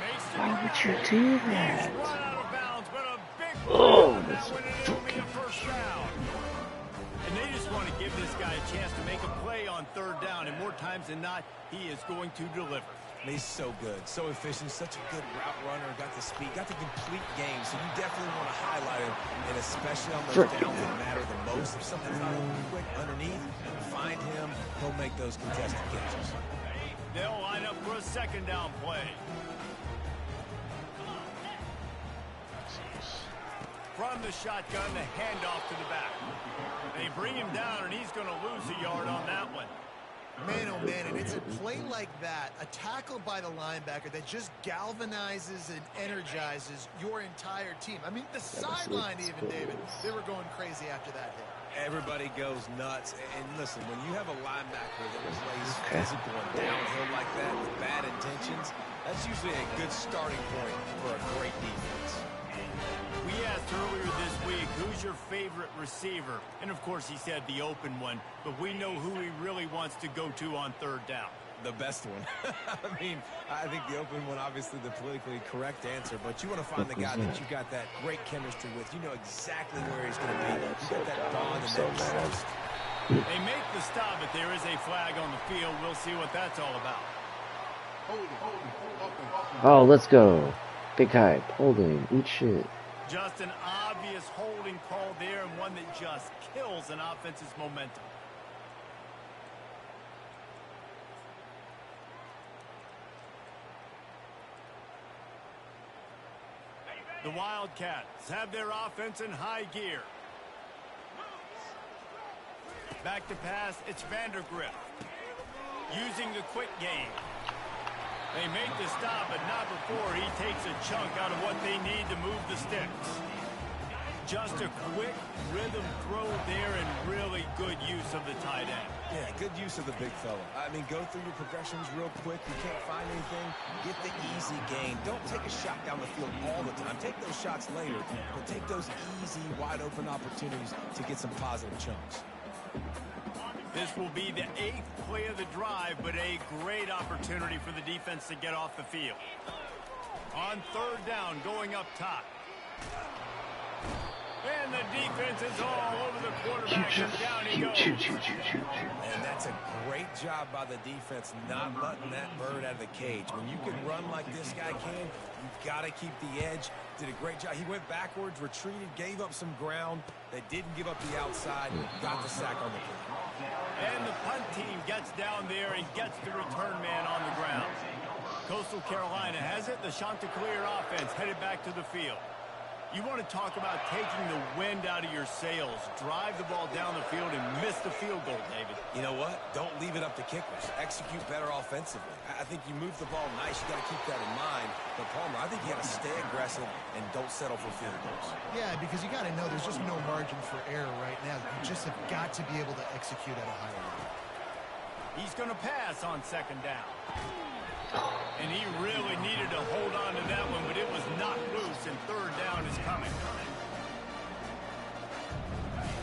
Makes the Why would you grab. do He's that? run out of bounds, but a big Oh, on that that's one, and it'll be a 1st down. And they just want to give this guy a chance to make a play on 3rd down, and more times than not, he is going to deliver. He's so good, so efficient, such a good route runner, got the speed, got the complete game, so you definitely want to highlight him, and especially on those downs that matter the most. If something's not open quick underneath, find him, he'll make those contested catches. They'll line up for a 2nd down play. From the shotgun, the handoff to the back. They bring him down, and he's going to lose a yard on that one. Man, oh man, and it's a play like that, a tackle by the linebacker that just galvanizes and energizes your entire team. I mean, the sideline even, David, they were going crazy after that hit. Everybody goes nuts. And listen, when you have a linebacker that plays physical and downhill like that with bad intentions, that's usually a good starting point for a great defense. We asked earlier this week, who's your favorite receiver? And, of course, he said the open one, but we know who he really wants to go to on 3rd down. The best one. I mean, I think the open one, obviously the politically correct answer, but you want to find the guy that you got that great chemistry with. You know exactly where he's going to be. You got that bond and that trust. They make the stop, but there is a flag on the field. We'll see what that's all about. Oh, let's go. Big hype. Holding. Eat shit. Just an obvious holding call there, and one that just kills an offense's momentum. The Wildcats have their offense in high gear. Back to pass, it's Vandergrift. Using the quick game. They make the stop, but not before he takes a chunk out of what they need to move the sticks. Just a quick rhythm throw there and really good use of the tight end. Yeah, good use of the big fella. I mean, go through your progressions real quick. You can't find anything, get the easy gain. Don't take a shot down the field all the time. Take those shots later, but take those easy, wide-open opportunities to get some positive chunks. This will be the 8th play of the drive, but a great opportunity for the defense to get off the field. On 3rd down, going up top. And the defense is all over the quarterback, and down he goes. And that's a great job by the defense not letting that bird out of the cage. When you can run like this guy can, you've got to keep the edge. Did a great job. He went backwards, retreated, gave up some ground. They didn't give up the outside, got the sack on the play. And the punt team gets down there and gets the return man on the ground. Coastal Carolina has it. The Chanticleer offense headed back to the field. You want to talk about taking the wind out of your sails. Drive the ball down the field and miss the field goal, David. You know what? Don't leave it up to kickers. Execute better offensively. I think you move the ball nice. You got to keep that in mind. But, Palmer, I think you got to stay aggressive and don't settle for field goals. Yeah, because you got to know there's just no margin for error right now. You just have got to be able to execute at a higher level. He's going to pass on 2nd down. And he really needed to hold on to that one, but it was knocked loose, and 3rd down is coming.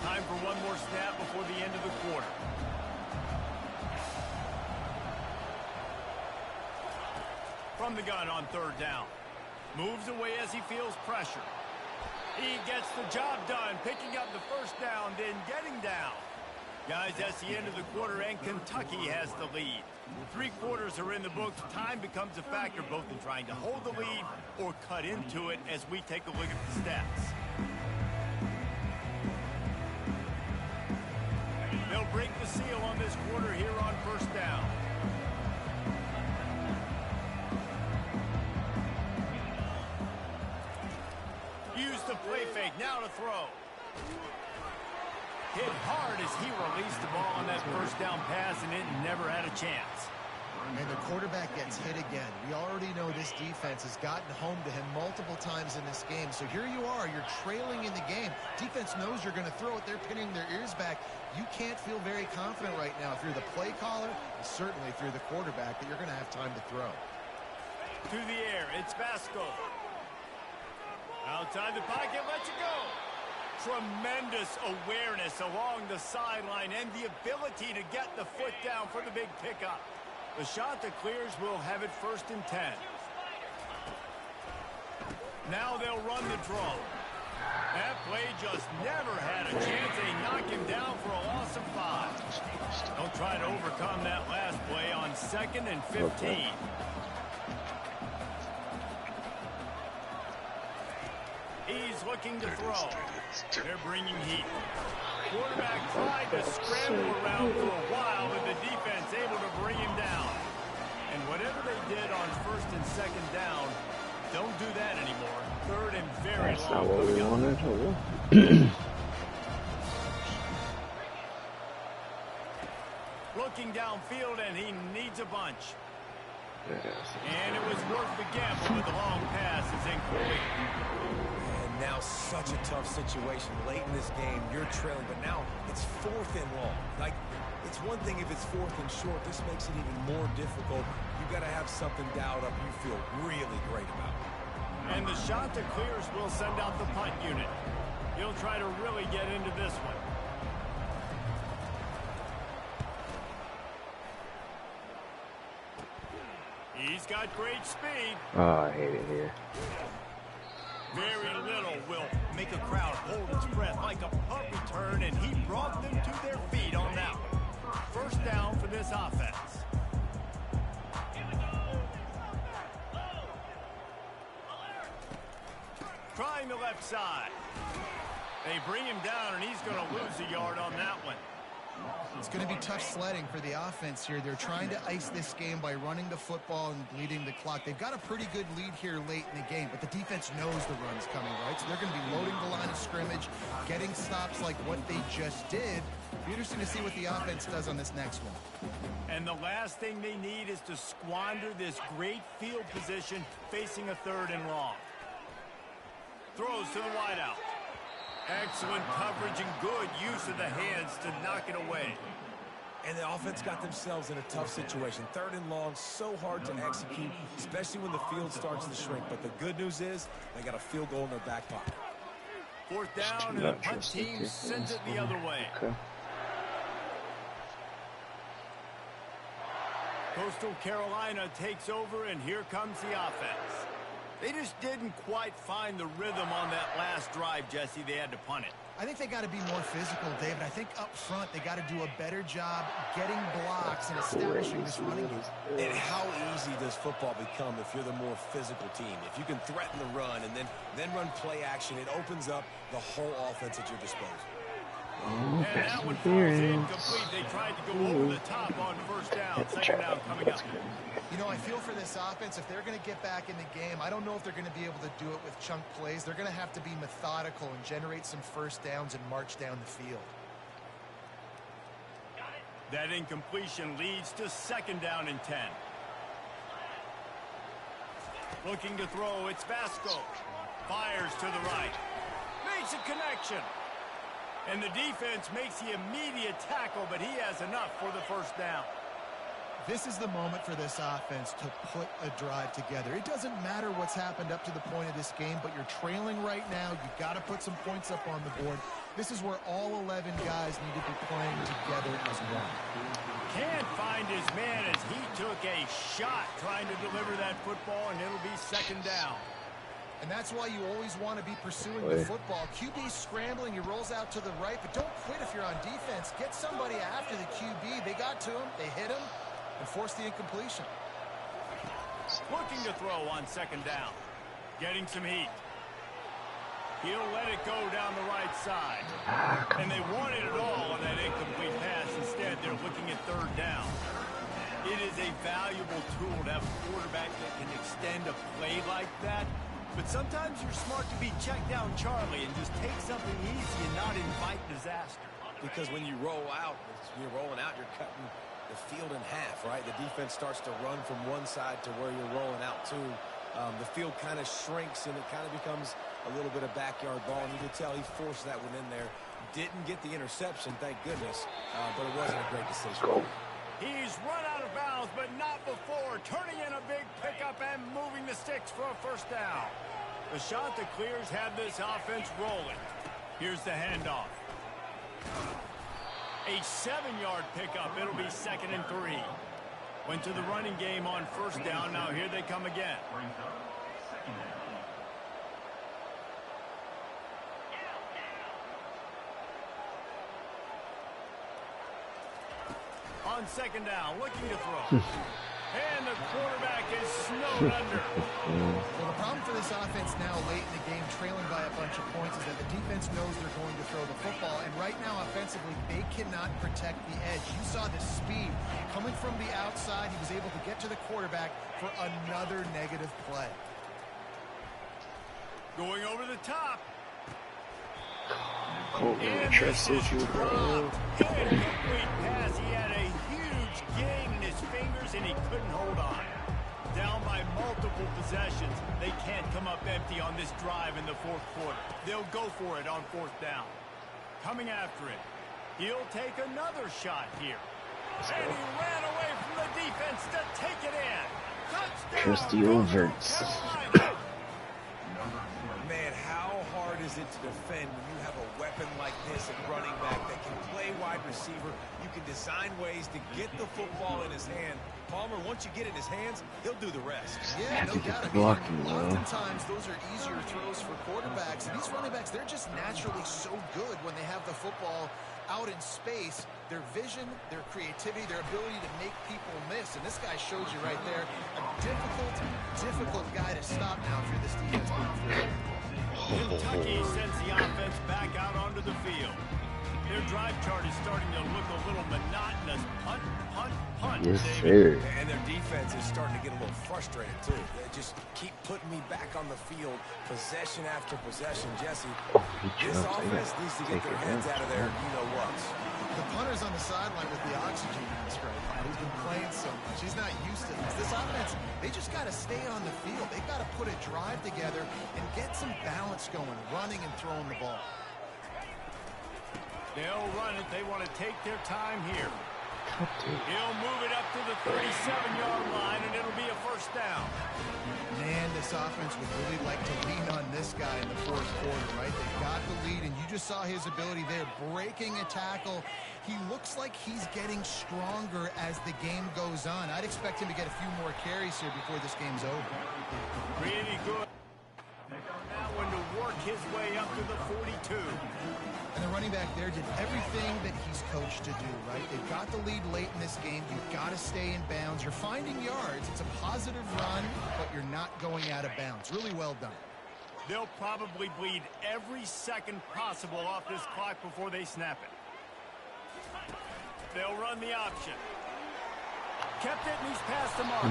Time for one more snap before the end of the quarter. From the gun on 3rd down. Moves away as he feels pressure. He gets the job done, picking up the 1st down, then getting down. Guys, that's the end of the quarter, and Kentucky has the lead. 3 quarters are in the books. Time becomes a factor both in trying to hold the lead or cut into it as we take a look at the stats. They'll break the seal on this quarter here on 1st down. Use the play fake, now to throw. Hit hard as he released the ball on that 1st down pass, and it never had a chance. And the quarterback gets hit again. We already know this defense has gotten home to him multiple times in this game. So here you are, you're trailing in the game. Defense knows you're going to throw it. They're pinning their ears back. You can't feel very confident right now if you're the play caller, and certainly if you're the quarterback, that you're going to have time to throw. To the air, it's Vasco. Outside the pocket, lets it go. Tremendous awareness along the sideline and the ability to get the foot down for the big pickup. The Chanticleers will have it 1st and 10. Now they'll run the draw. That play just never had a chance. They knock him down for a loss of 5. They'll try to overcome that last play on 2nd and 15. He's looking to throw. They're bringing heat. Quarterback tried to scramble around for a while, but the defense able to bring him down. And whatever they did on 1st and 2nd down, don't do that anymore. 3rd and very long. That's not what we wanted. Looking downfield, and he needs a bunch. And it was worth the gamble, but the long pass is incomplete. Now such a tough situation late in this game. You're trailing, but now it's 4th and long. Like, it's one thing if it's 4th and short. This makes it even more difficult. You got to have something dialed up you feel really great about. And the Chanticleers will send out the punt unit. He'll try to really get into this one. He's got great speed. Oh, I hate it here. Very little will make a crowd hold its breath like a punt return, and he brought them to their feet on that one. 1st down for this offense. Trying the left side. They bring him down, and he's going to lose a yard on that one. It's going to be tough sledding for the offense here. They're trying to ice this game by running the football and bleeding the clock. They've got a pretty good lead here late in the game, but the defense knows the run's coming, right? So they're going to be loading the line of scrimmage, getting stops like what they just did. Be interesting to see what the offense does on this next one. And the last thing they need is to squander this great field position facing a 3rd and long. Throws to the wideout. Excellent coverage and good use of the hands to knock it away. And the offense got themselves in a tough situation. 3rd and long, so hard to execute, especially when the field starts to shrink. But the good news is they got a field goal in their back pocket. 4th down, and the punt team sends it the other way. Okay. Coastal Carolina takes over, and here comes the offense. They just didn't quite find the rhythm on that last drive, Jesse. They had to punt it. I think they got to be more physical, David. I think up front they got to do a better job getting blocks and establishing this running game. And how easy does football become if you're the more physical team? If you can threaten the run and then run play action, it opens up the whole offense at your disposal. And that one falls incomplete. They tried to go over the top on 1st down. 2nd down coming up. You know, I feel for this offense, if they're going to get back in the game, I don't know if they're going to be able to do it with chunk plays. They're going to have to be methodical and generate some 1st downs and march down the field. That incompletion leads to 2nd down and 10. Looking to throw, it's Vasco. Fires to the right. Makes a connection. And the defense makes the immediate tackle, but he has enough for the 1st down. This is the moment for this offense to put a drive together. It doesn't matter what's happened up to the point of this game, but you're trailing right now. You've got to put some points up on the board. This is where all 11 guys need to be playing together as one. Can't find his man as he took a shot trying to deliver that football, and it'll be 2nd down. And that's why you always want to be pursuing the football. QB's scrambling, he rolls out to the right, but don't quit if you're on defense. Get somebody after the QB. They got to him, they hit him, and forced the incompletion. Looking to throw on 2nd down. Getting some heat. He'll let it go down the right side. And they wanted it all on that incomplete pass. Instead, they're looking at 3rd down. It is a valuable tool to have a quarterback that can extend a play like that. But sometimes you're smart to be checked down Charlie and just take something easy and not invite disaster. Because when you roll out, you're cutting the field in half, right? The defense starts to run from one side to where you're rolling out to. The field kind of shrinks, and it kind of becomes a little bit of backyard ball. And you can tell he forced that one in there. Didn't get the interception, thank goodness, but it wasn't a great decision. He's run out of bounds, but not before. Turning in a big pickup and moving the sticks for a 1st down. The Chanticleers have this offense rolling. Here's the handoff. A 7-yard pickup. It'll be 2nd and 3. Went to the running game on 1st down. Now here they come again. On 2nd down, looking to throw. And the quarterback is snowed under. Well, the problem for this offense now late in the game, trailing by a bunch of points, is that the defense knows they're going to throw the football. And right now, offensively, they cannot protect the edge. You saw the speed. Coming from the outside, he was able to get to the quarterback for another negative play. Going over the top. And trust issue, bro. Incomplete pass. He had a huge gain in his fingers, and he couldn't hold on. Down by multiple possessions. They can't come up empty on this drive in the 4th quarter. They'll go for it on 4th down. Coming after it. He'll take another shot here. And he ran away from the defense to take it in. Touchdown! Trust the overts. Man, how hard is it to defend when you have a weapon like this at running back that can play wide receiver? You can design ways to get the football in his hand. Palmer, once you get it in his hands, he'll do the rest. Yeah, no doubt. Oftentimes, those are easier throws for quarterbacks. And these running backs, they're just naturally so good when they have the football out in space. Their vision, their creativity, their ability to make people miss. And this guy shows you right there a difficult guy to stop now if you're this defense moving forward. Kentucky sends the offense back out onto the field. Their drive chart is starting to look a little monotonous. Punt, punt, punt. Yes, sir. And their defense is starting to get a little frustrated, too. They just keep putting me back on the field, possession after possession. Jesse, this offense needs to get their heads out of there. You know what? The punter's on the sideline with the oxygen mask right now. He's been playing so much. He's not used to this. This offense, they just got to stay on the field. They've got to put a drive together and get some balance going, running and throwing the ball. They'll run it. They want to take their time here. He'll move it up to the 37-yard line, and it'll be a first down. Man, this offense would really like to lean on this guy in the fourth quarter, right? They got the lead, and you just saw his ability there, breaking a tackle. He looks like he's getting stronger as the game goes on. I'd expect him to get a few more carries here before this game's over. Really good. That one to work his way up to the 42. And the running back there did everything that he's coached to do, right? They've got the lead late in this game. You've got to stay in bounds. You're finding yards. It's a positive run, but you're not going out of bounds. Really well done. They'll probably bleed every second possible off this clock before they snap it. They'll run the option. Kept it, and he's past the mark.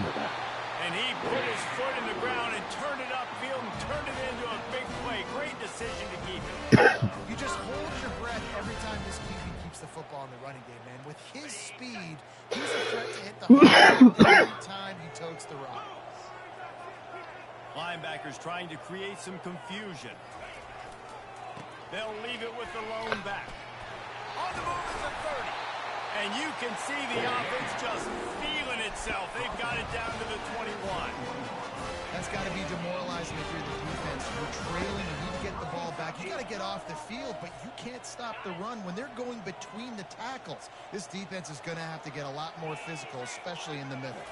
And he put his foot in the ground and turned it upfield and turned it into a big play. Great decision to keep it. You just hold your breath every time this QB keeps the football in the running game, man. With his speed, he's a threat to hit the hole every time he totes the rock. Linebackers trying to create some confusion. They'll leave it with the lone back. On the move is the 30. And you can see the offense just feeling itself. They've got it down to the 21. That's got to be demoralizing if you're the defense. You're trailing, you need to get the ball back. You got to get off the field, but you can't stop the run when they're going between the tackles. This defense is going to have to get a lot more physical, especially in the middle.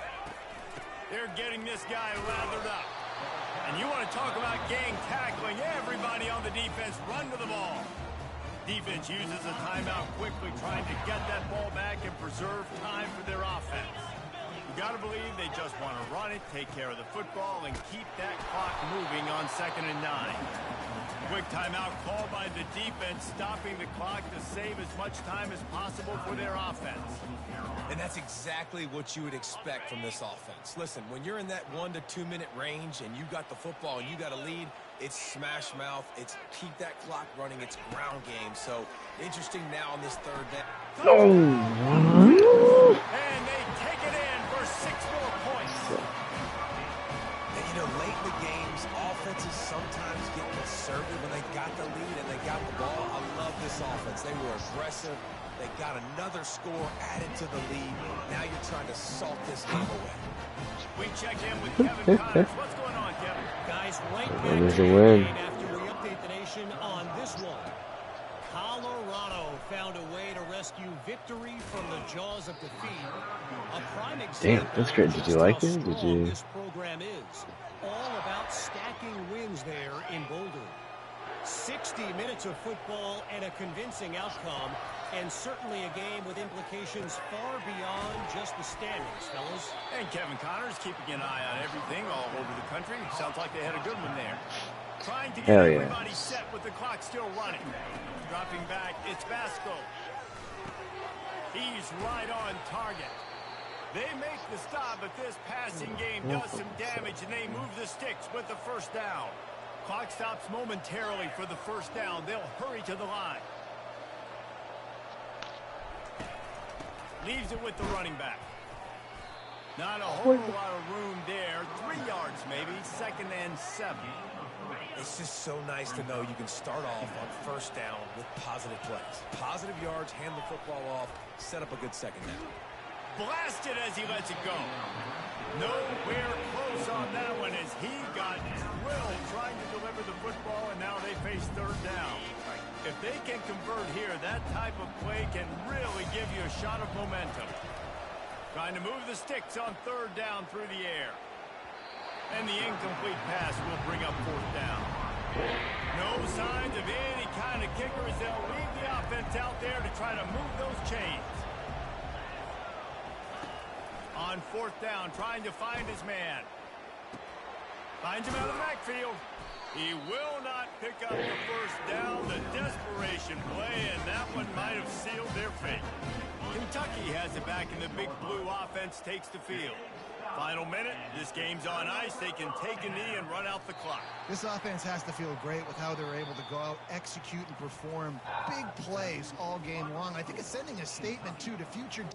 They're getting this guy lathered up. And you want to talk about gang tackling. Everybody on the defense run to the ball. Defense uses a timeout quickly, trying to get that ball back and preserve time for their offense. You got to believe they just want to run it, take care of the football, and keep that clock moving on 2nd and 9. Quick timeout called by the defense, stopping the clock to save as much time as possible for their offense. And that's exactly what you would expect from this offense. Listen, when you're in that 1 to 2 minute range and you got the football and you got a lead, it's smash mouth, it's keep that clock running, it's ground game. So interesting now on this 3rd down. Oh. And they take it in for 6 more points. And you know, late in the games, offenses sometimes get conservative when they got the lead and they got the ball. I love this offense. They were aggressive. They got another score added to the lead. Now you're trying to salt this game away. We check in with Kevin Connors. What's going on, Kevin? Guys, right back There's to a the win. game after we update the nation on this one. Colorado found a way to rescue victory from the jaws of defeat. A prime example. Damn, that's great. Did you like it? Did you? This program is all about stacking wins there in Boulder. 60 minutes of football and a convincing outcome, and certainly a game with implications far beyond just the standings, fellas. And Kevin Connors keeping an eye on everything all over the country. Sounds like they had a good one there. Trying to get everybody set with the clock still running. Dropping back, it's Vasco. He's right on target. They make the stop, but this passing game does some damage, and they move the sticks with the first down. Clock stops momentarily for the first down. They'll hurry to the line. Leaves it with the running back. Not a whole lot of room there. 3 yards maybe. 2nd and 7. It's just so nice to know you can start off on first down with positive plays. Positive yards, hand the football off, set up a good second down. Blasted as he lets it go. Nowhere close on that one as he got drilled trying to deliver the football, and now they face 3rd down. If they can convert here, that type of play can really give you a shot of momentum. Trying to move the sticks on 3rd down through the air. And the incomplete pass will bring up 4th down. No signs of any kind of kicker as they'll leave the offense out there to try to move those chains. On 4th down, trying to find his man. Finds him out of the backfield. He will not pick up the first down. The desperation play, and that one might have sealed their fate. Kentucky has it back, and the big blue offense takes the field. Final minute. This game's on ice. They can take a knee and run out the clock. This offense has to feel great with how they're able to go out, execute, and perform big plays all game long. I think it's sending a statement, too, to future